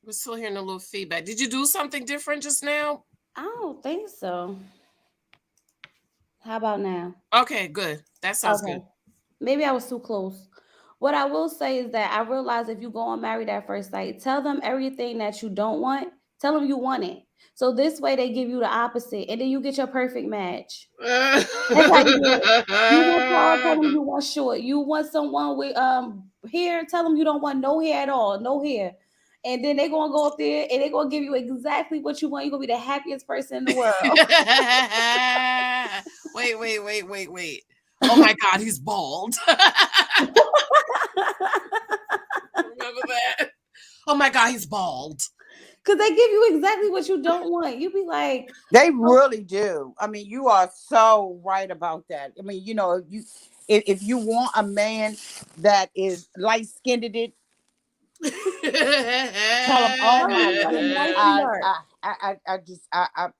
We're still hearing a little feedback. Did you do something different just now? I don't think so. How about now? Okay, good. That sounds Okay. good. Maybe I was too close. What I will say is that I realize if you go on Married at First Sight, tell them everything that you don't want. Tell them you want it. So this way they give you the opposite, and then you get your perfect match. That's how you do it. You want tall, tell them you want short. You want someone with hair, tell them you don't want no hair at all, no hair. And then they're gonna go up there and they're gonna give you exactly what you want. You're gonna be the happiest person in the world. Wait. Oh my God, he's bald. Remember that? Oh my God, he's bald. Because they give you exactly what you don't want. You be like, They oh, really do. I mean, you are so right about that. I mean, if you want a man that is light skinned, it tell him, oh tell my them that it's goodness, light and dark.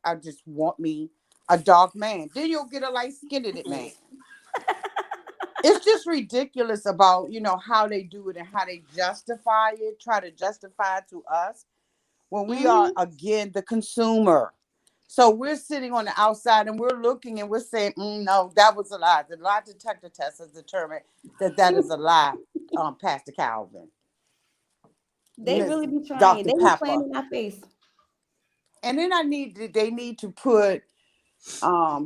I just want me a dark man. Then you'll get a light skinned man. It's just ridiculous about how they do it and how they justify it, try to justify it to us when we are, Hmm. again, the consumer. So we're sitting on the outside and we're looking and we're saying, no, that was a lie. The lie detector test has determined that is a lie, Pastor Calvin, They Miss really be trying. Dr. They be playing Pepper. in our face. And then they need to put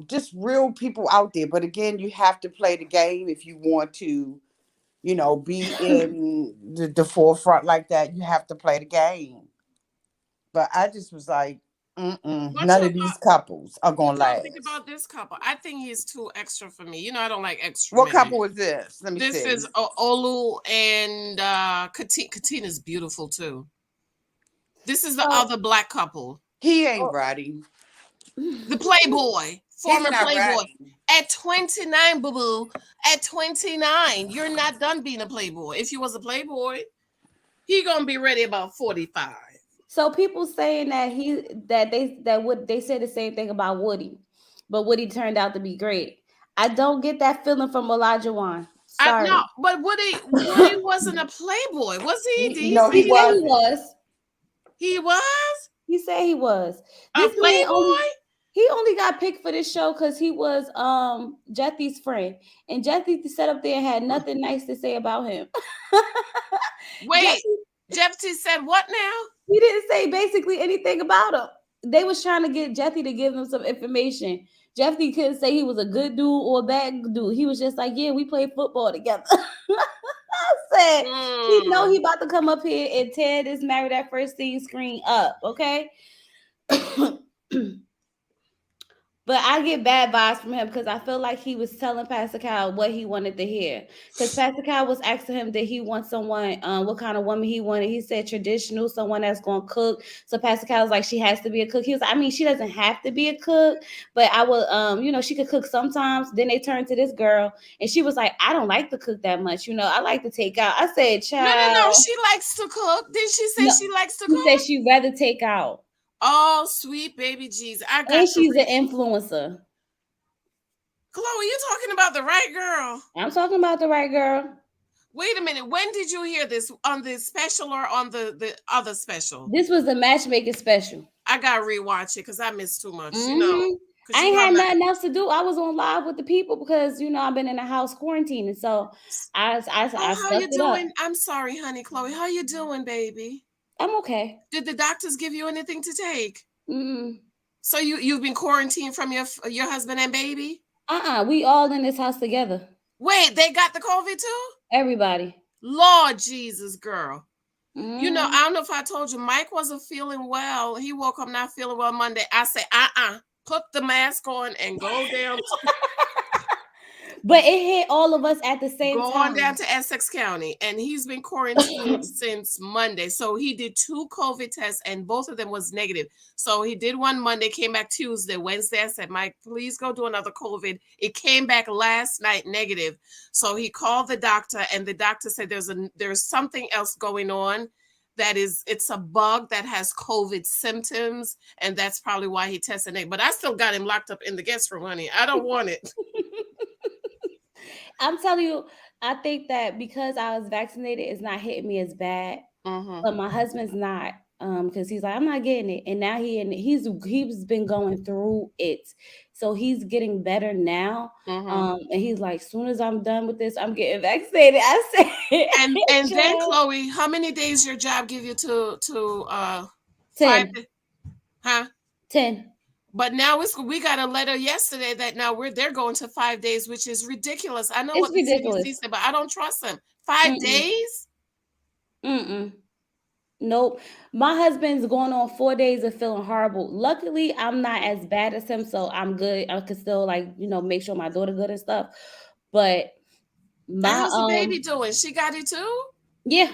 just real people out there. But again, you have to play the game if you want to, be in the forefront like that. You have to play the game. But I just was like, What none y'all of these couples are what gonna y'all think last. about this couple? I think he's too extra for me. I don't like extra What men. couple is this? Let me This see. is Olu and Katina. Katina's beautiful too. This is the So, other black couple. He ain't oh, ready. The Playboy, He's former not Playboy. ready. At 29, boo boo. At 29, you're not done being a Playboy. If you was a Playboy, he gonna be ready about 45. so people saying that would they said the same thing about Woody, but Woody turned out to be great. I don't get that feeling from Elijah Wan. I no, Sorry. but Woody wasn't a Playboy, was he? Did he No, say He he he said was? he wasn't. was. He was He said he was. a This man only Playboy. he only got picked for this show because he was Jethy's friend. And Jethy sat up there and had nothing nice to say about him. Wait, Jethy, Jeffy said what now? he didn't say basically anything about him. They was trying to get Jethy to give them some information. Jethy couldn't say he was a good dude or a bad dude. He was just like, yeah, we played football together. I said, he know Mm. he about to come up here and tear this Married at First Scene screen up, okay? But I get bad vibes from him because I feel like he was telling Pastor Cal what he wanted to hear. Because Pastor Cal was asking him, did he want someone, what kind of woman he wanted? He said traditional, someone that's going to cook. So Pastor Cal was like, she has to be a cook. He was like, I mean, she doesn't have to be a cook, but I will, she could cook sometimes. Then they turned to this girl and she was like, I don't like to cook that much. I like to take out. I said, No. child, She likes to cook. Did she say no. she likes to She said cook? she'd rather take out. Oh, sweet baby Jesus. I got And to she's an influencer. Chloe, you talking about the right girl? I'm talking about the right girl. Wait a minute. When did you hear this? On the special or on the other special? This was the matchmaking special. I gotta rewatch it because I missed too much. Mm-hmm. Because I you ain't know had I'm not. nothing else to do. I was on live with the people because I've been in the house quarantining, so I Oh, how you sucked it up. doing? I'm sorry, honey, Chloe. How you doing, baby? I'm okay. Did the doctors give you anything to take? Mm. So you've been quarantined from your husband and baby? We all in this house together. Wait, they got the COVID too? Everybody. Lord Jesus, girl. Mm. I don't know if I told you, Mike wasn't feeling well. He woke up not feeling well Monday. I said, put the mask on and go down. But it hit all of us at the same Go time. on down to Essex County, and he's been quarantined since Monday. So he did 2 COVID tests, and both of them was negative. So he did one Monday, came back Tuesday, Wednesday. I said, Mike, please go do another COVID. It came back last night negative. So he called the doctor, and the doctor said there's something else going on. It's a bug that has COVID symptoms, and that's probably why he tested negative. But I still got him locked up in the guest room, honey. I don't want it. I'm telling you, I think that because I was vaccinated, it's not hitting me as bad. Mm-hmm. But my husband's not, because he's like, I'm not getting it, and now he's been going through it, so he's getting better now. Mm-hmm. And he's like, soon as I'm done with this, I'm getting vaccinated. I said, And then Chloe, how many days your job give you to 5? 10, Huh? 10. But now we got a letter yesterday that now they're going to 5 days, which is ridiculous. I know It's what the ridiculous. CDC said, but I don't trust them. 5 Mm-mm. days? Mm-mm. Nope. My husband's going on 4 days of feeling horrible. Luckily, I'm not as bad as him, so I'm good. I could still make sure my daughter good and stuff. But And how's the baby doing? She got it too? yeah,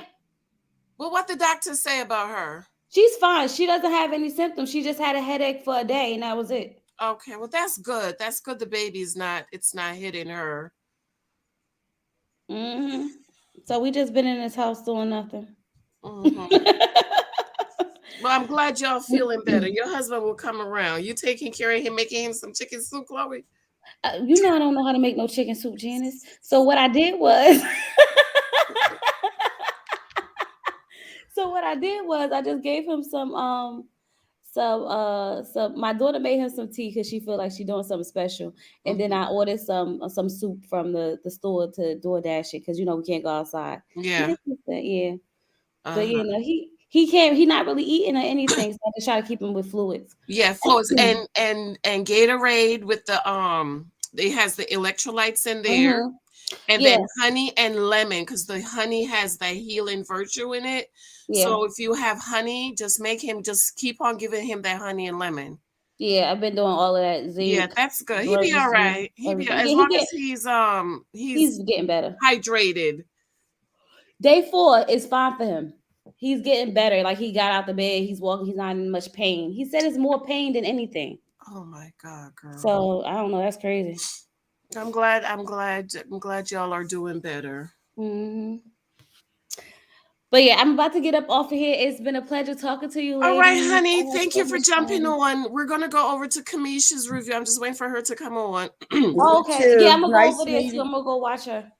Well, what the doctor say about her? she's fine. She doesn't have any symptoms. She just had a headache for a day, and that was it. Okay, well that's good. That's good. The baby's not. It's not hitting her. Mm-hmm. So we just been in this house doing nothing. Mm-hmm. Well, I'm glad y'all feeling better. Your husband will come around. You taking care of him, making him some chicken soup, Chloe? I don't know how to make no chicken soup, Janice. So what I did was, I just gave him some my daughter made him some tea because she feel like she doing something special, and then I ordered some soup from the store to DoorDash it because we can't go outside. Yeah. Yeah. But Uh-huh. he can't. He not really eating or anything, so I just try to keep him with fluids. Yeah, fluids and Gatorade with it has the electrolytes in there, Mm-hmm. and Yeah, then honey and lemon because the honey has that healing virtue in it. yeah, So if you have honey, just keep on giving him that honey and lemon. yeah. I've been doing all of that Yeah, zinc, that's good. He be all magnesium, right. He be everything. as Yeah, long as he's he's getting better. hydrated. Day 4 is fine for him. He's getting better. Like he got out the bed. He's walking. He's not in much pain. He said it's more pain than anything. Oh my God, girl. So I don't know. That's crazy. I'm glad y'all are doing better. Mm-hmm. But yeah, I'm about to get up off of here. It's been a pleasure talking to you, All ladies. right, honey. I had Thank so you for much jumping fun. on. We're gonna go over to Cameshia's review. I'm just waiting for her to come on. Oh, Me okay. Yeah, too. I'm gonna go Nice over there too. meeting. I'm gonna go watch her.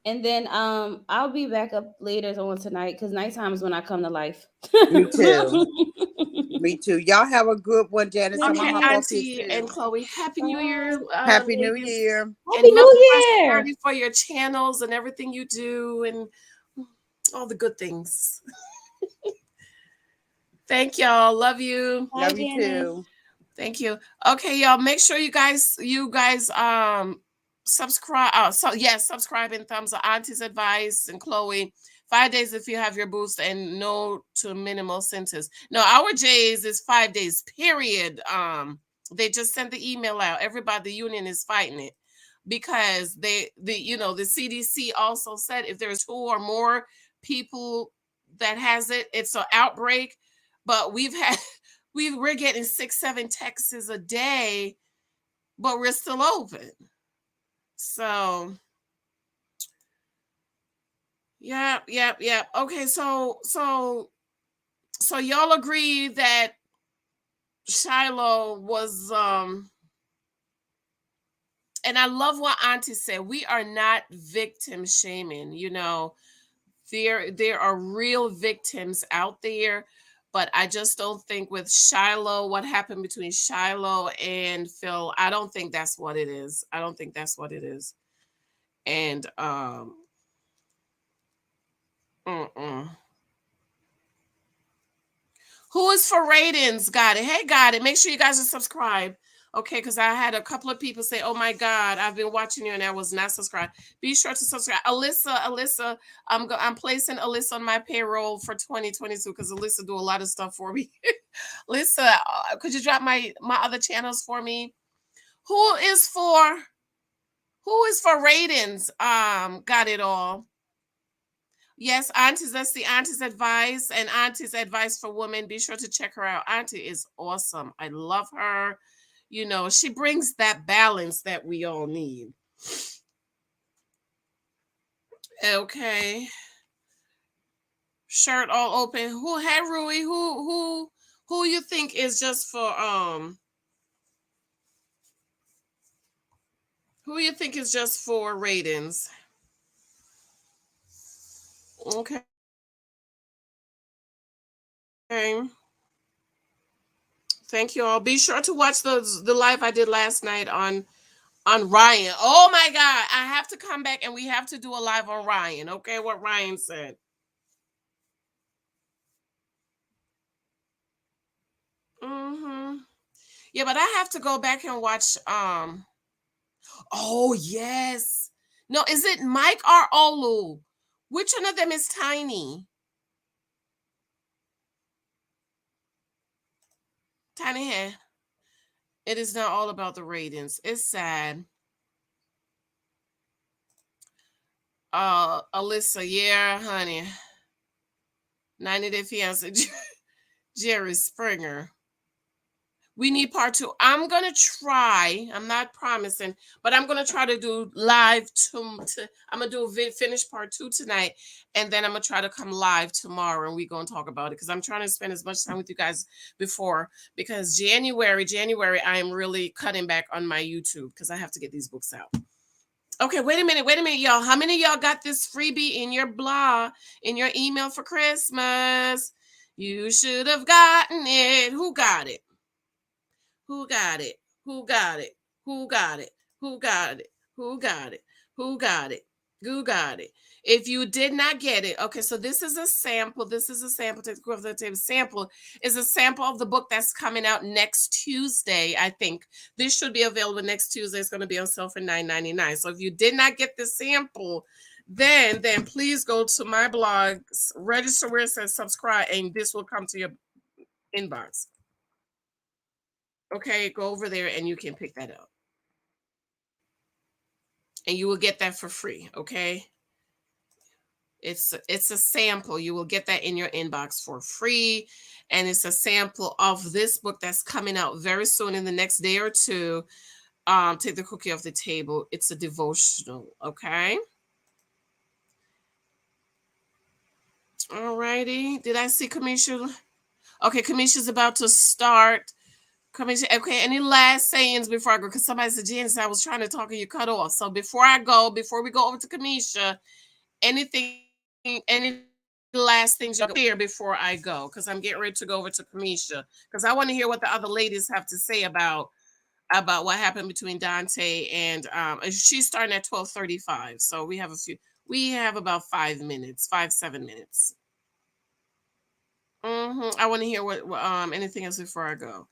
And then I'll be back up later on tonight because nighttime is when I come to life. Me too. Me too. Y'all have a good one, Janice. I'm gonna Okay, hop off here Auntie and too. Chloe, Happy New Year, Happy New ladies, Year. Happy and much New Year! prosperity for your channels and everything you do, and all the good things. Thank y'all. Love you. Bye, Love you Janice. too. Thank you. Okay, y'all. Make sure you guys subscribe. Subscribe and thumbs up. Auntie's advice and Chloe. 5 days if you have your boost and no to minimal symptoms. No, our J's is 5 days. Period. They just sent the email out. Everybody, the union is fighting it because the CDC also said if there's 2 or more people that has it, it's an outbreak. But we're getting 6-7 texts a day, but we're still open. So yeah. Okay, so y'all agree that Shiloh was and I love what Auntie said. We are not victim shaming, there are real victims out there, but I just don't think with Shiloh, what happened between Shiloh and Phil, I don't think that's what it is. I don't think that's what it is. And mm-mm. Who is for ratings? Got it. Hey, got it. Make sure you guys are subscribed. Okay, because I had a couple of people say, "Oh my God, I've been watching you and I was not subscribed." Be sure to subscribe. Alyssa, I'm placing Alyssa on my payroll for 2022 because Alyssa do a lot of stuff for me. Alyssa, could you drop my other channels for me? Who is for ratings? Got it all. Yes, Aunties, that's the Aunties advice and Aunties advice for women. Be sure to check her out. Auntie is awesome. I love her. She brings that balance that we all need. Okay. Shirt all open. Hey Rui, who you think is just for who you think is just for ratings? Okay. Thank you all. Be sure to watch the live I did last night on Ryan. Oh my God. I have to come back and we have to do a live on Ryan. Okay, what Ryan said. Mm-hmm. Yeah, but I have to go back and watch oh yes. No, is it Mike or Olu? Which one of them is Tiny? Tiny hair. It is not all about the ratings. It's sad. Alyssa, yeah, honey. 90 Day Fiance. Jerry Springer. We need part 2. I'm gonna try. I'm not promising, but I'm gonna try to do live I'm gonna do finish part 2 tonight, and then I'm gonna try to come live tomorrow, and we're gonna talk about it because I'm trying to spend as much time with you guys before, because January I am really cutting back on my YouTube because I have to get these books out. Okay, wait a minute, y'all. How many of y'all got this freebie in your blog, in your email for Christmas? You should have gotten it. Who got it? Who got it? Who got it? Who got it? Who got it? Who got it? Who got it? Who got it? If you did not get it, okay, so this is a sample. This is a sample. Take the the table. Sample is a sample of the book that's coming out next Tuesday, I think. This should be available next Tuesday. It's going to be on sale for $9.99. So if you did not get the sample, then please go to my blog, register where it says subscribe, and this will come to your inbox. Okay, go over there and you can pick that up. And you will get that for free, okay? It's a sample. You will get that in your inbox for free. And it's a sample of this book that's coming out very soon in the next day or two. Take the cookie off the table. It's a devotional, okay? All righty. Did I see Cameshia? Okay, Cameshia's about to start. Cameshia, okay, any last sayings before I go? Because somebody said, Janice, I was trying to talk and you cut off. So before we go over to Cameshia, any last things you hear before I go? Because I'm getting ready to go over to Cameshia. Because I want to hear what the other ladies have to say about what happened between Dante and she's starting at 12:35. So we have about 7 minutes. I want to hear what anything else before I go.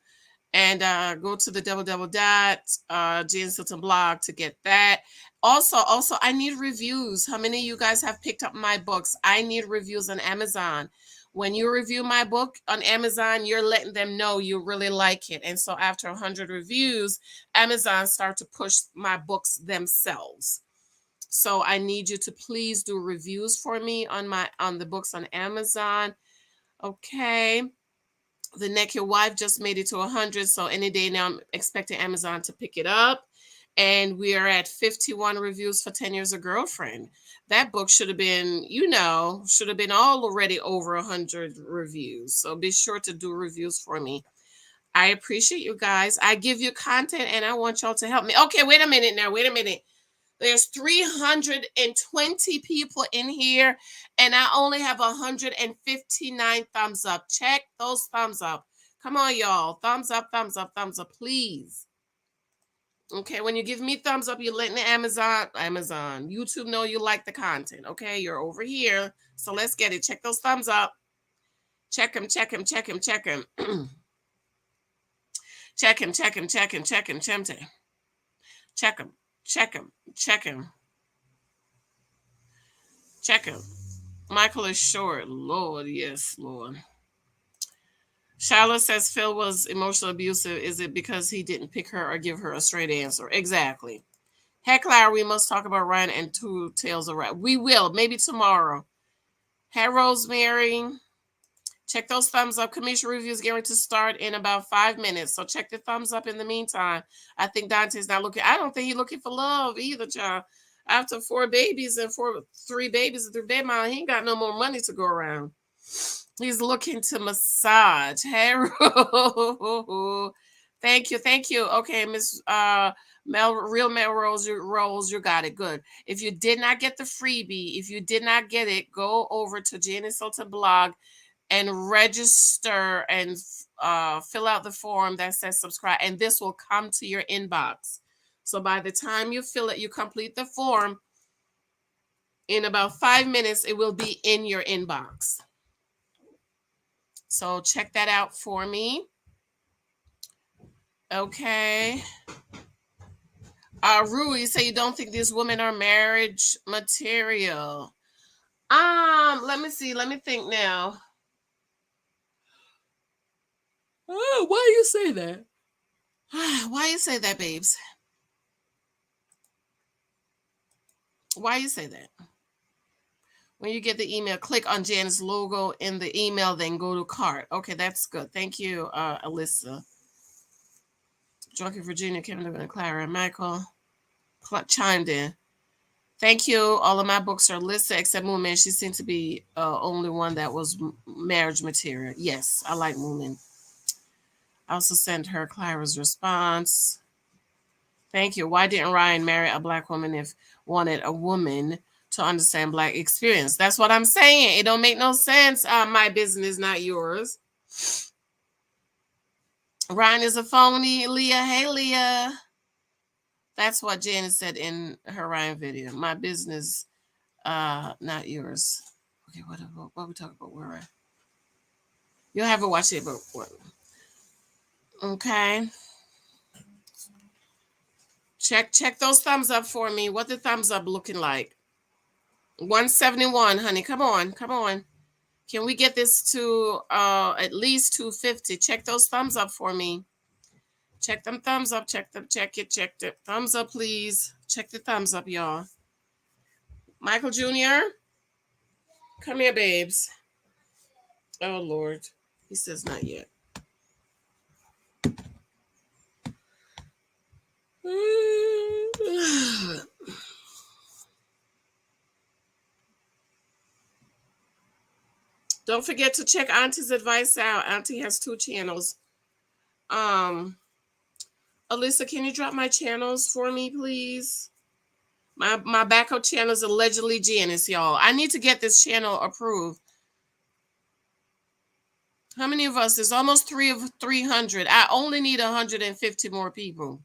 And go to the Janicehylton blog to get that. Also, I need reviews. How many of you guys have picked up my books? I need reviews on Amazon. When you review my book on Amazon, you're letting them know you really like it. And so after 100 reviews, Amazon start to push my books themselves. So I need you to please do reviews for me on the books on Amazon. Okay. The Neck Your Wife just made it to 100. So any day now, I'm expecting Amazon to pick it up. And we are at 51 reviews for 10 Years a Girlfriend. That book should have been, already over 100 reviews. So be sure to do reviews for me. I appreciate you guys. I give you content and I want y'all to help me. Okay, wait a minute now. Wait a minute. There's 320 people in here, and I only have 159 thumbs up. Check those thumbs up. Come on, y'all. Thumbs up, thumbs up, thumbs up, please. Okay, when you give me thumbs up, you're letting the Amazon, YouTube know you like the content. Okay, you're over here. So let's get it. Check those thumbs up. Check them, check them, check them, check them. Check him, check him, check him, check him, check him. Check him, check him, check him. Check him. Michael is short. Lord, yes, Lord. Shiloh says Phil was emotionally abusive. Is it because he didn't pick her or give her a straight answer? Exactly. Heck, Larry, we must talk about Ryan and Two Tails of Ryan. We will, maybe tomorrow. Hey, Rosemary. Check those thumbs up. Cameshia review is going to start in about 5 minutes. So check the thumbs up in the meantime. I think Dante's not looking. I don't think he's looking for love either, child. After 4 babies and 3 babies and 3 baby mama, he ain't got no more money to go around. He's looking to massage. Hey, thank you, thank you. Okay, Miss Real Melrose, you got it. Good. If you did not get the freebie, if you did not get it, go over to Janiceylton blog and register and fill out the form that says subscribe, and this will come to your inbox. So by the time you fill it, you complete the form, in about 5 minutes, it will be in your inbox. So check that out for me. Okay. Rue, you say you don't think these women are marriage material. Let me see. Let me think now. Oh, why you say that? Why you say that, babes? Why you say that? When you get the email, click on Janice's logo in the email, then go to cart. Okay, that's good. Thank you, Alyssa. Drunken Virginia, Kevin, and Clara, and Michael chimed in. Thank you. All of my books are listed except Moomin. She seemed to be only one that was marriage material. Yes, I like Moomin. I also sent her Clara's response. Thank you. Why didn't Ryan marry a black woman if wanted a woman to understand black experience? That's what I'm saying. It don't make no sense. My business, not yours. Ryan is a phony. Leah, hey Leah. That's what Janice said in her Ryan video. My business, not yours. Okay, what we talking about? Where you'll have to watch it, but what? Okay. Check those thumbs up for me. What the thumbs up looking like? 171, honey. Come on. Can we get this to at least 250? Check those thumbs up for me. Check them thumbs up. Check the thumbs up, please. Check the thumbs up, y'all. Michael Jr., come here, babes. Oh, Lord. He says not yet. Don't forget to check Auntie's advice out. Auntie has 2 channels. Alyssa, can you drop my channels for me, please? My backup channel is allegedly Janice, y'all. I need to get this channel approved. How many of us? There's almost 300. I only need 150 more people.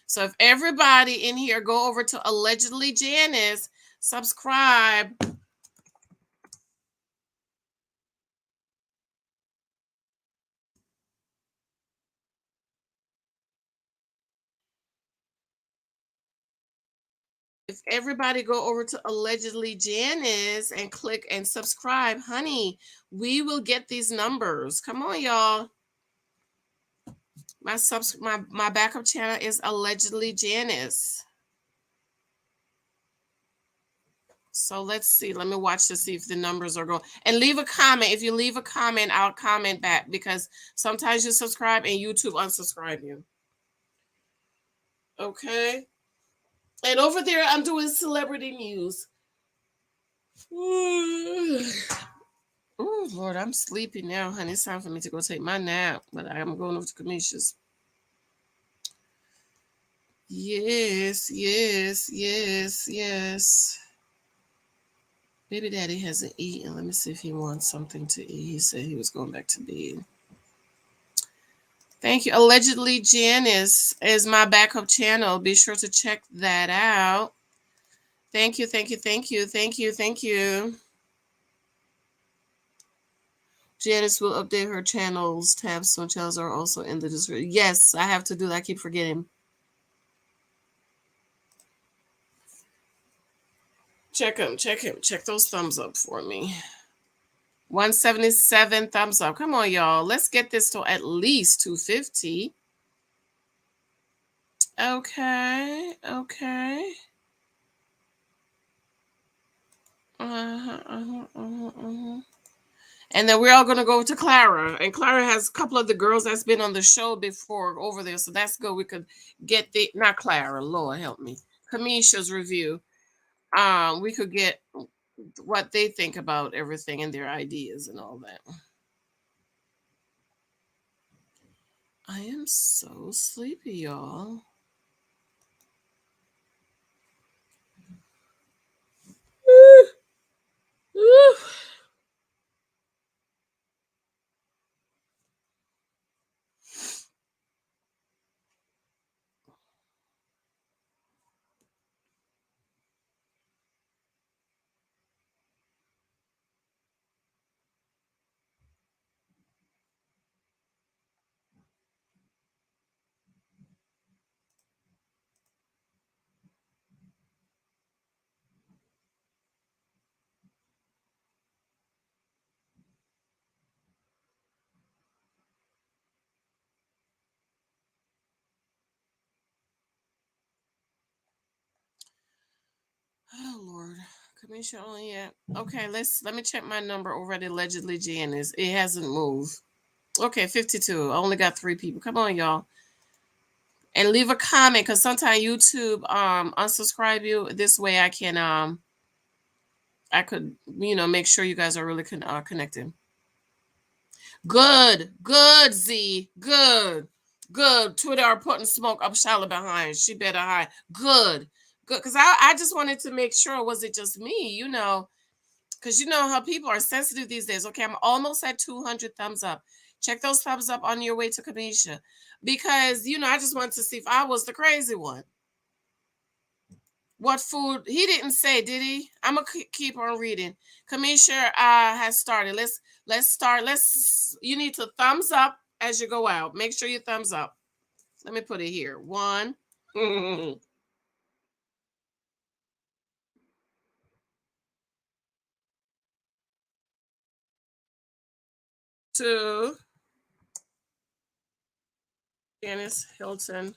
So if everybody in here go over to allegedly Janice, subscribe. If everybody go over to allegedly Janice and click and subscribe, honey, we will get these numbers. Come on, y'all. My backup channel is allegedly Janice. So let's see. Let me watch to see if the numbers are going. And leave a comment. If you leave a comment, I'll comment back because sometimes you subscribe and YouTube unsubscribe you. Okay. And over there, I'm doing celebrity news. Oh Lord, I'm sleepy now, honey. It's time for me to go take my nap, but I'm going over to Cameshia's. Yes, yes, yes, yes. Baby daddy hasn't eaten. Let me see if he wants something to eat. He said he was going back to bed. Thank you. Allegedly Janice is my backup channel. Be sure to check that out. Thank you, thank you, thank you, thank you, thank you. Janice will update her channels. Tabs, so channels are also in the description. Yes, I have to do that. I keep forgetting. Check them, check him. Check those thumbs up for me. 177 thumbs up. Come on, y'all. Let's get this to at least 250. Okay, okay. And then we're all gonna go to Clara, and Clara has a couple of the girls that's been on the show before over there, so that's good. We could get the not Clara, Lord help me, Cameshia's review. We could get what they think about everything and their ideas and all that. I am so sleepy, y'all. Oh Lord, Cameshia only yet. Okay, let me check my number over at allegedly Janice. It hasn't moved. Okay, 52. I only got 3 people. Come on, y'all. And leave a comment because sometimes YouTube unsubscribe you. This way I can I could make sure you guys are really connected. Good, good, Z, good, good. Twitter are putting smoke up Shiloh behind. She better hide. Good, good. Because I just wanted to make sure, was it just me? Because you know how people are sensitive these days. Okay, I'm almost at 200 thumbs up. Check those thumbs up on your way to Cameshia. Because, I just wanted to see if I was the crazy one. What food? He didn't say, did he? I'm gonna keep on reading. Cameshia has started. Let's start. You need to thumbs up as you go out. Make sure you thumbs up. Let me put it here. 1. 2. Janicehylton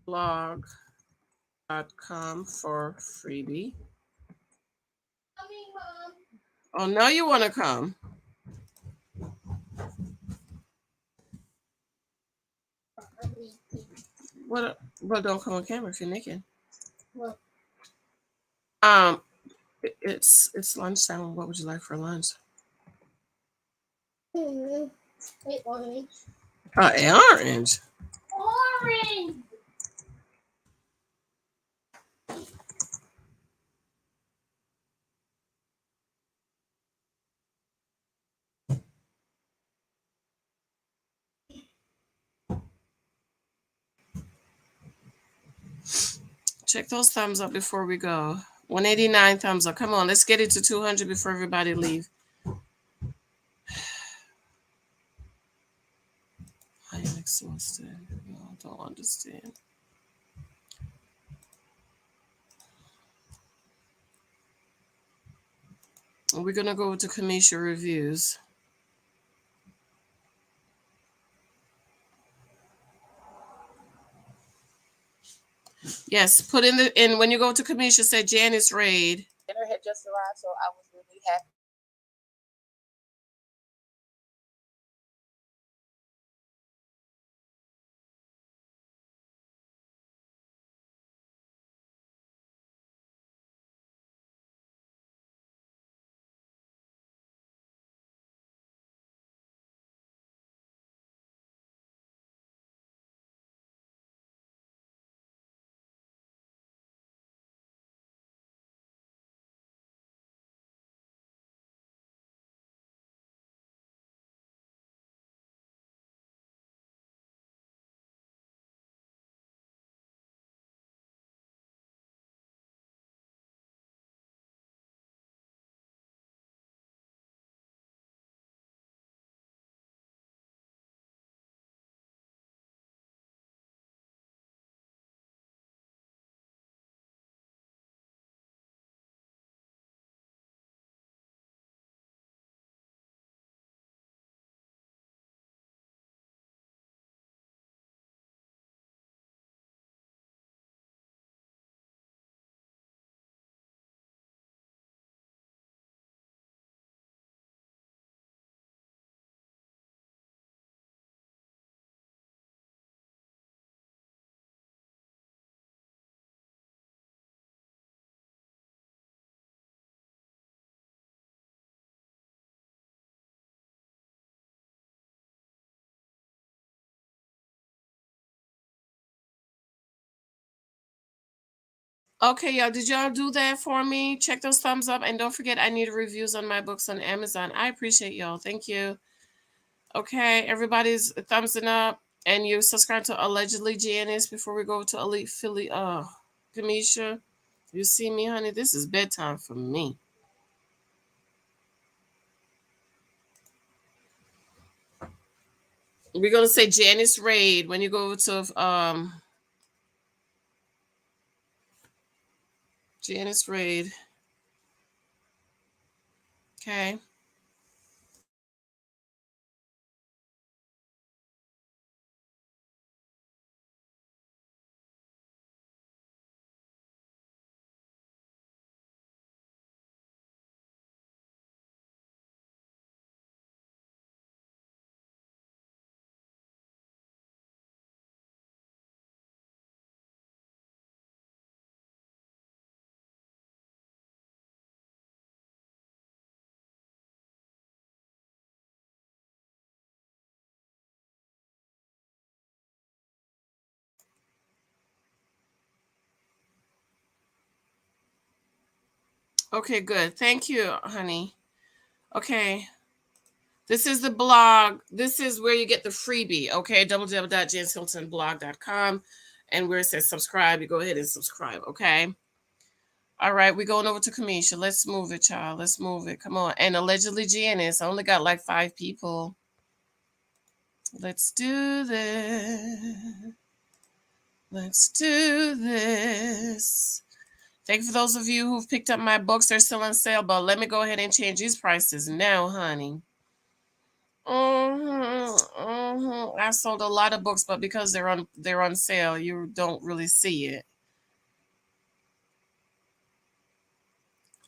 blog.com for freebie. Oh, now you want to come. What? Well, don't come on camera if you're naked. Um, it's lunchtime. What would you like for lunch? Orange. Orange. Orange. Check those thumbs up before we go. 189 thumbs up. Come on, let's get it to 200 before everybody leave. I am exhausted. No, I don't understand. We're gonna go to Cameshia reviews. Yes, put in when you go to Cameshia, say Janice Raid. Dinner had just arrived, so I was really happy. Okay, y'all, did y'all do that for me? Check those thumbs up, and don't forget I need reviews on my books on Amazon. I appreciate y'all. Thank you. Okay, everybody's thumbsing up, and you subscribe to Allegedly Janice before we go to Elite Philly. Cameshia, you see me, honey? This is bedtime for me. We're gonna say Janice Raid when you go to Janice Raid. Okay. Okay, good. Thank you, honey. Okay. This is the blog. This is where you get the freebie. Okay, www.janicehyltonblog.com. And where it says subscribe, you go ahead and subscribe. Okay. All right, we're going over to Cameshia. Let's move it, child. Let's move it. Come on. And Allegedly Janice. I only got like 5 people. Let's do this. Let's do this. Thank you for those of you who've picked up my books. They're still on sale, but let me go ahead and change these prices now, honey. I sold a lot of books, but because they're on sale, you don't really see it.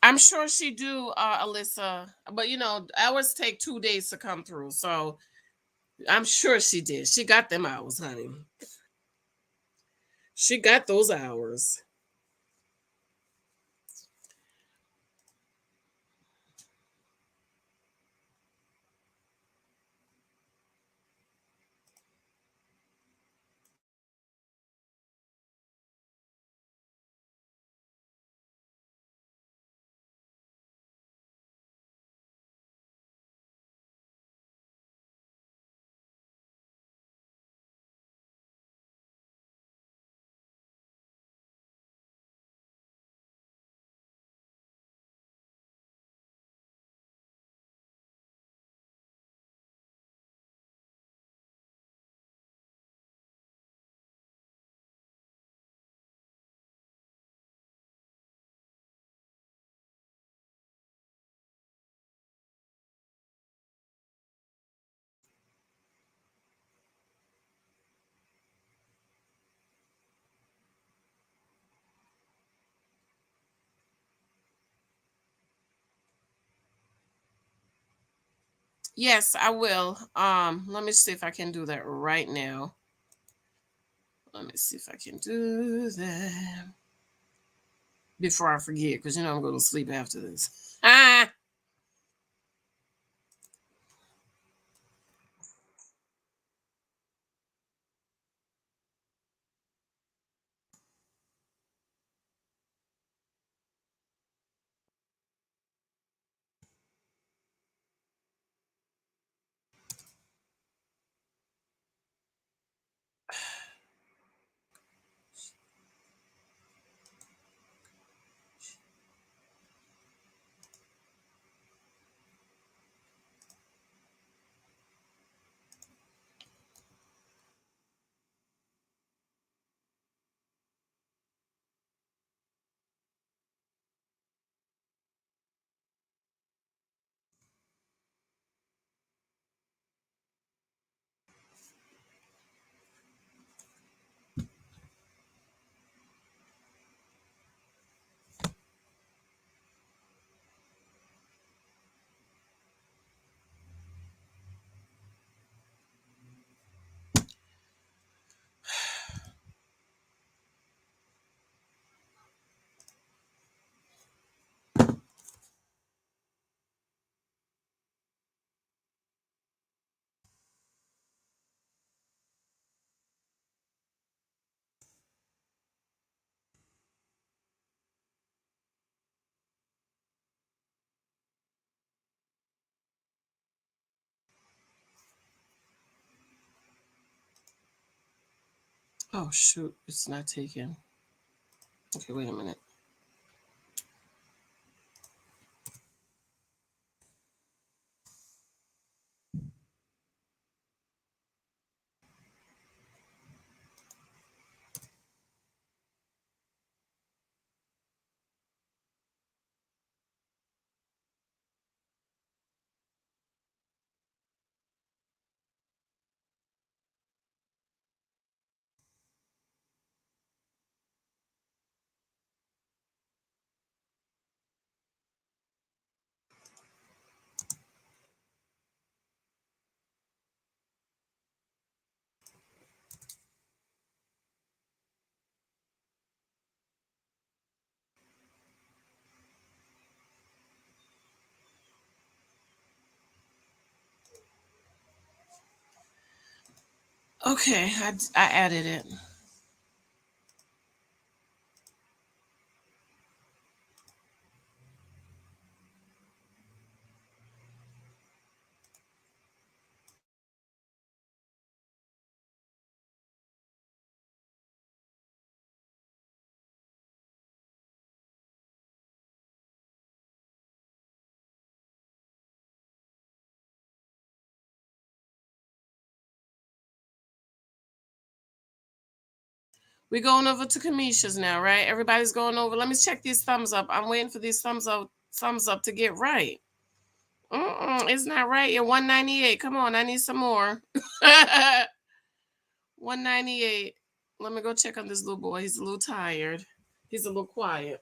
I'm sure she do, Alyssa, but hours take 2 days to come through, so I'm sure she did. She got them hours, honey. She got those hours. Yes, I will. Let me see if I can do that right now. Let me see if I can do that before I forget, because I'm going to sleep after this. Ah. Oh shoot, it's not taken. Okay, wait a minute. Okay, I added it. We going over to Cameshia's now, right? Everybody's going over. Let me check these thumbs up. I'm waiting for these thumbs up to get right. It's not right. You're 198. Come on, I need some more. 198. Let me go check on this little boy. He's a little tired. He's a little quiet.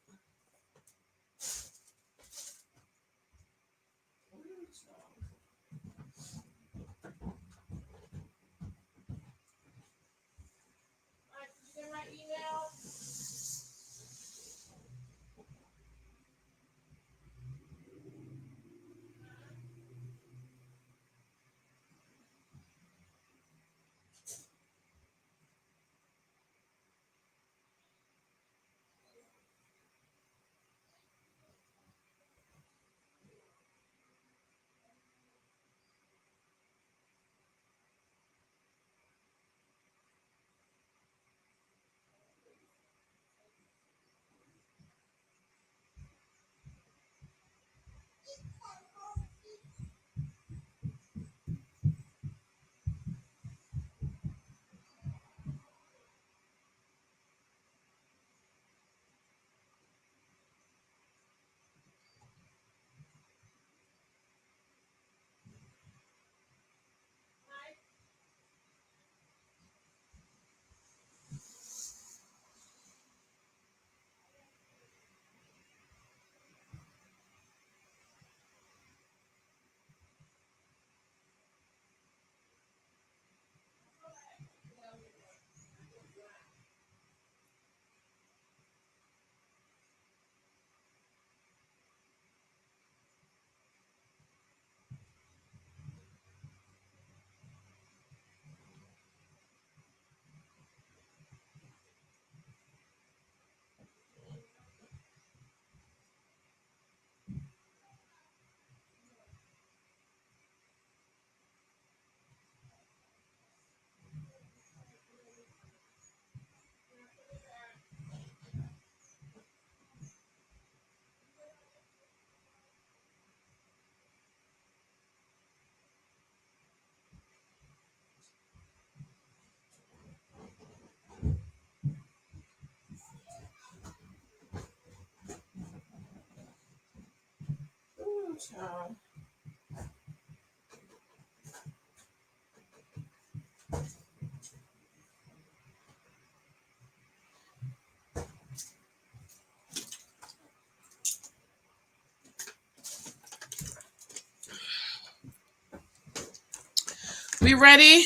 We ready?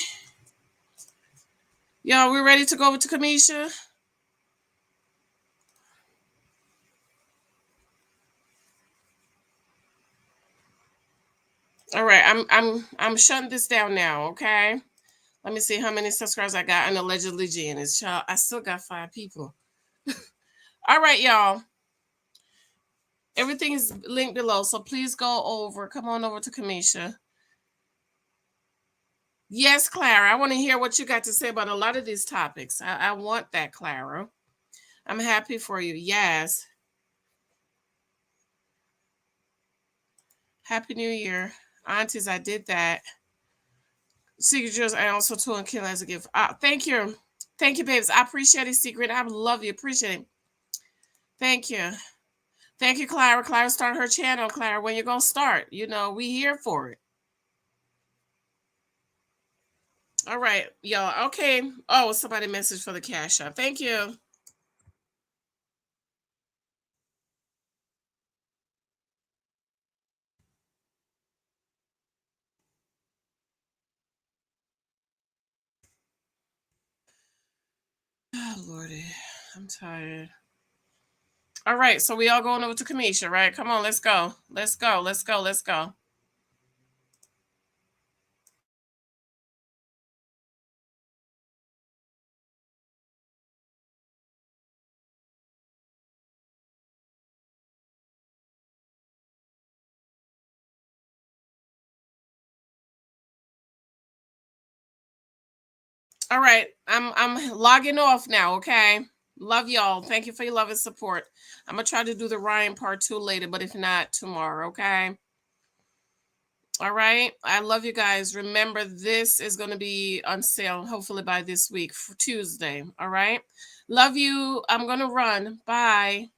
Y'all, we ready to go over to Cameshia? All right, I'm shutting this down now, okay? Let me see how many subscribers I got on allegedly Janice. Child, I still got 5 people. All right, y'all. Everything is linked below, so please go over. Come on over to Cameshia. Yes, Clara. I want to hear what you got to say about a lot of these topics. I want that, Clara. I'm happy for you. Yes. Happy New Year. Aunties, I did that. Secret Jewels, I also told Kim as a gift. Thank you. Thank you, babes. I appreciate it, Secret. I love you. Appreciate it. Thank you. Thank you, Clara. Clara started her channel, Clara. When you going to start? You know, we here for it. All right, y'all. Okay. Oh, somebody messaged for the cash app. Thank you. Oh, Lordy. I'm tired. All right, so we all going over to Cameshia, right? Come on, let's go. Let's go. Let's go. Let's go. All right, I'm logging off now, okay? Love y'all. Thank you for your love and support. I'm gonna try to do the Ryan part 2 later, but if not, tomorrow, okay? All right. I love you guys. Remember, this is gonna be on sale hopefully by this week for Tuesday. All right. Love you. I'm gonna run. Bye.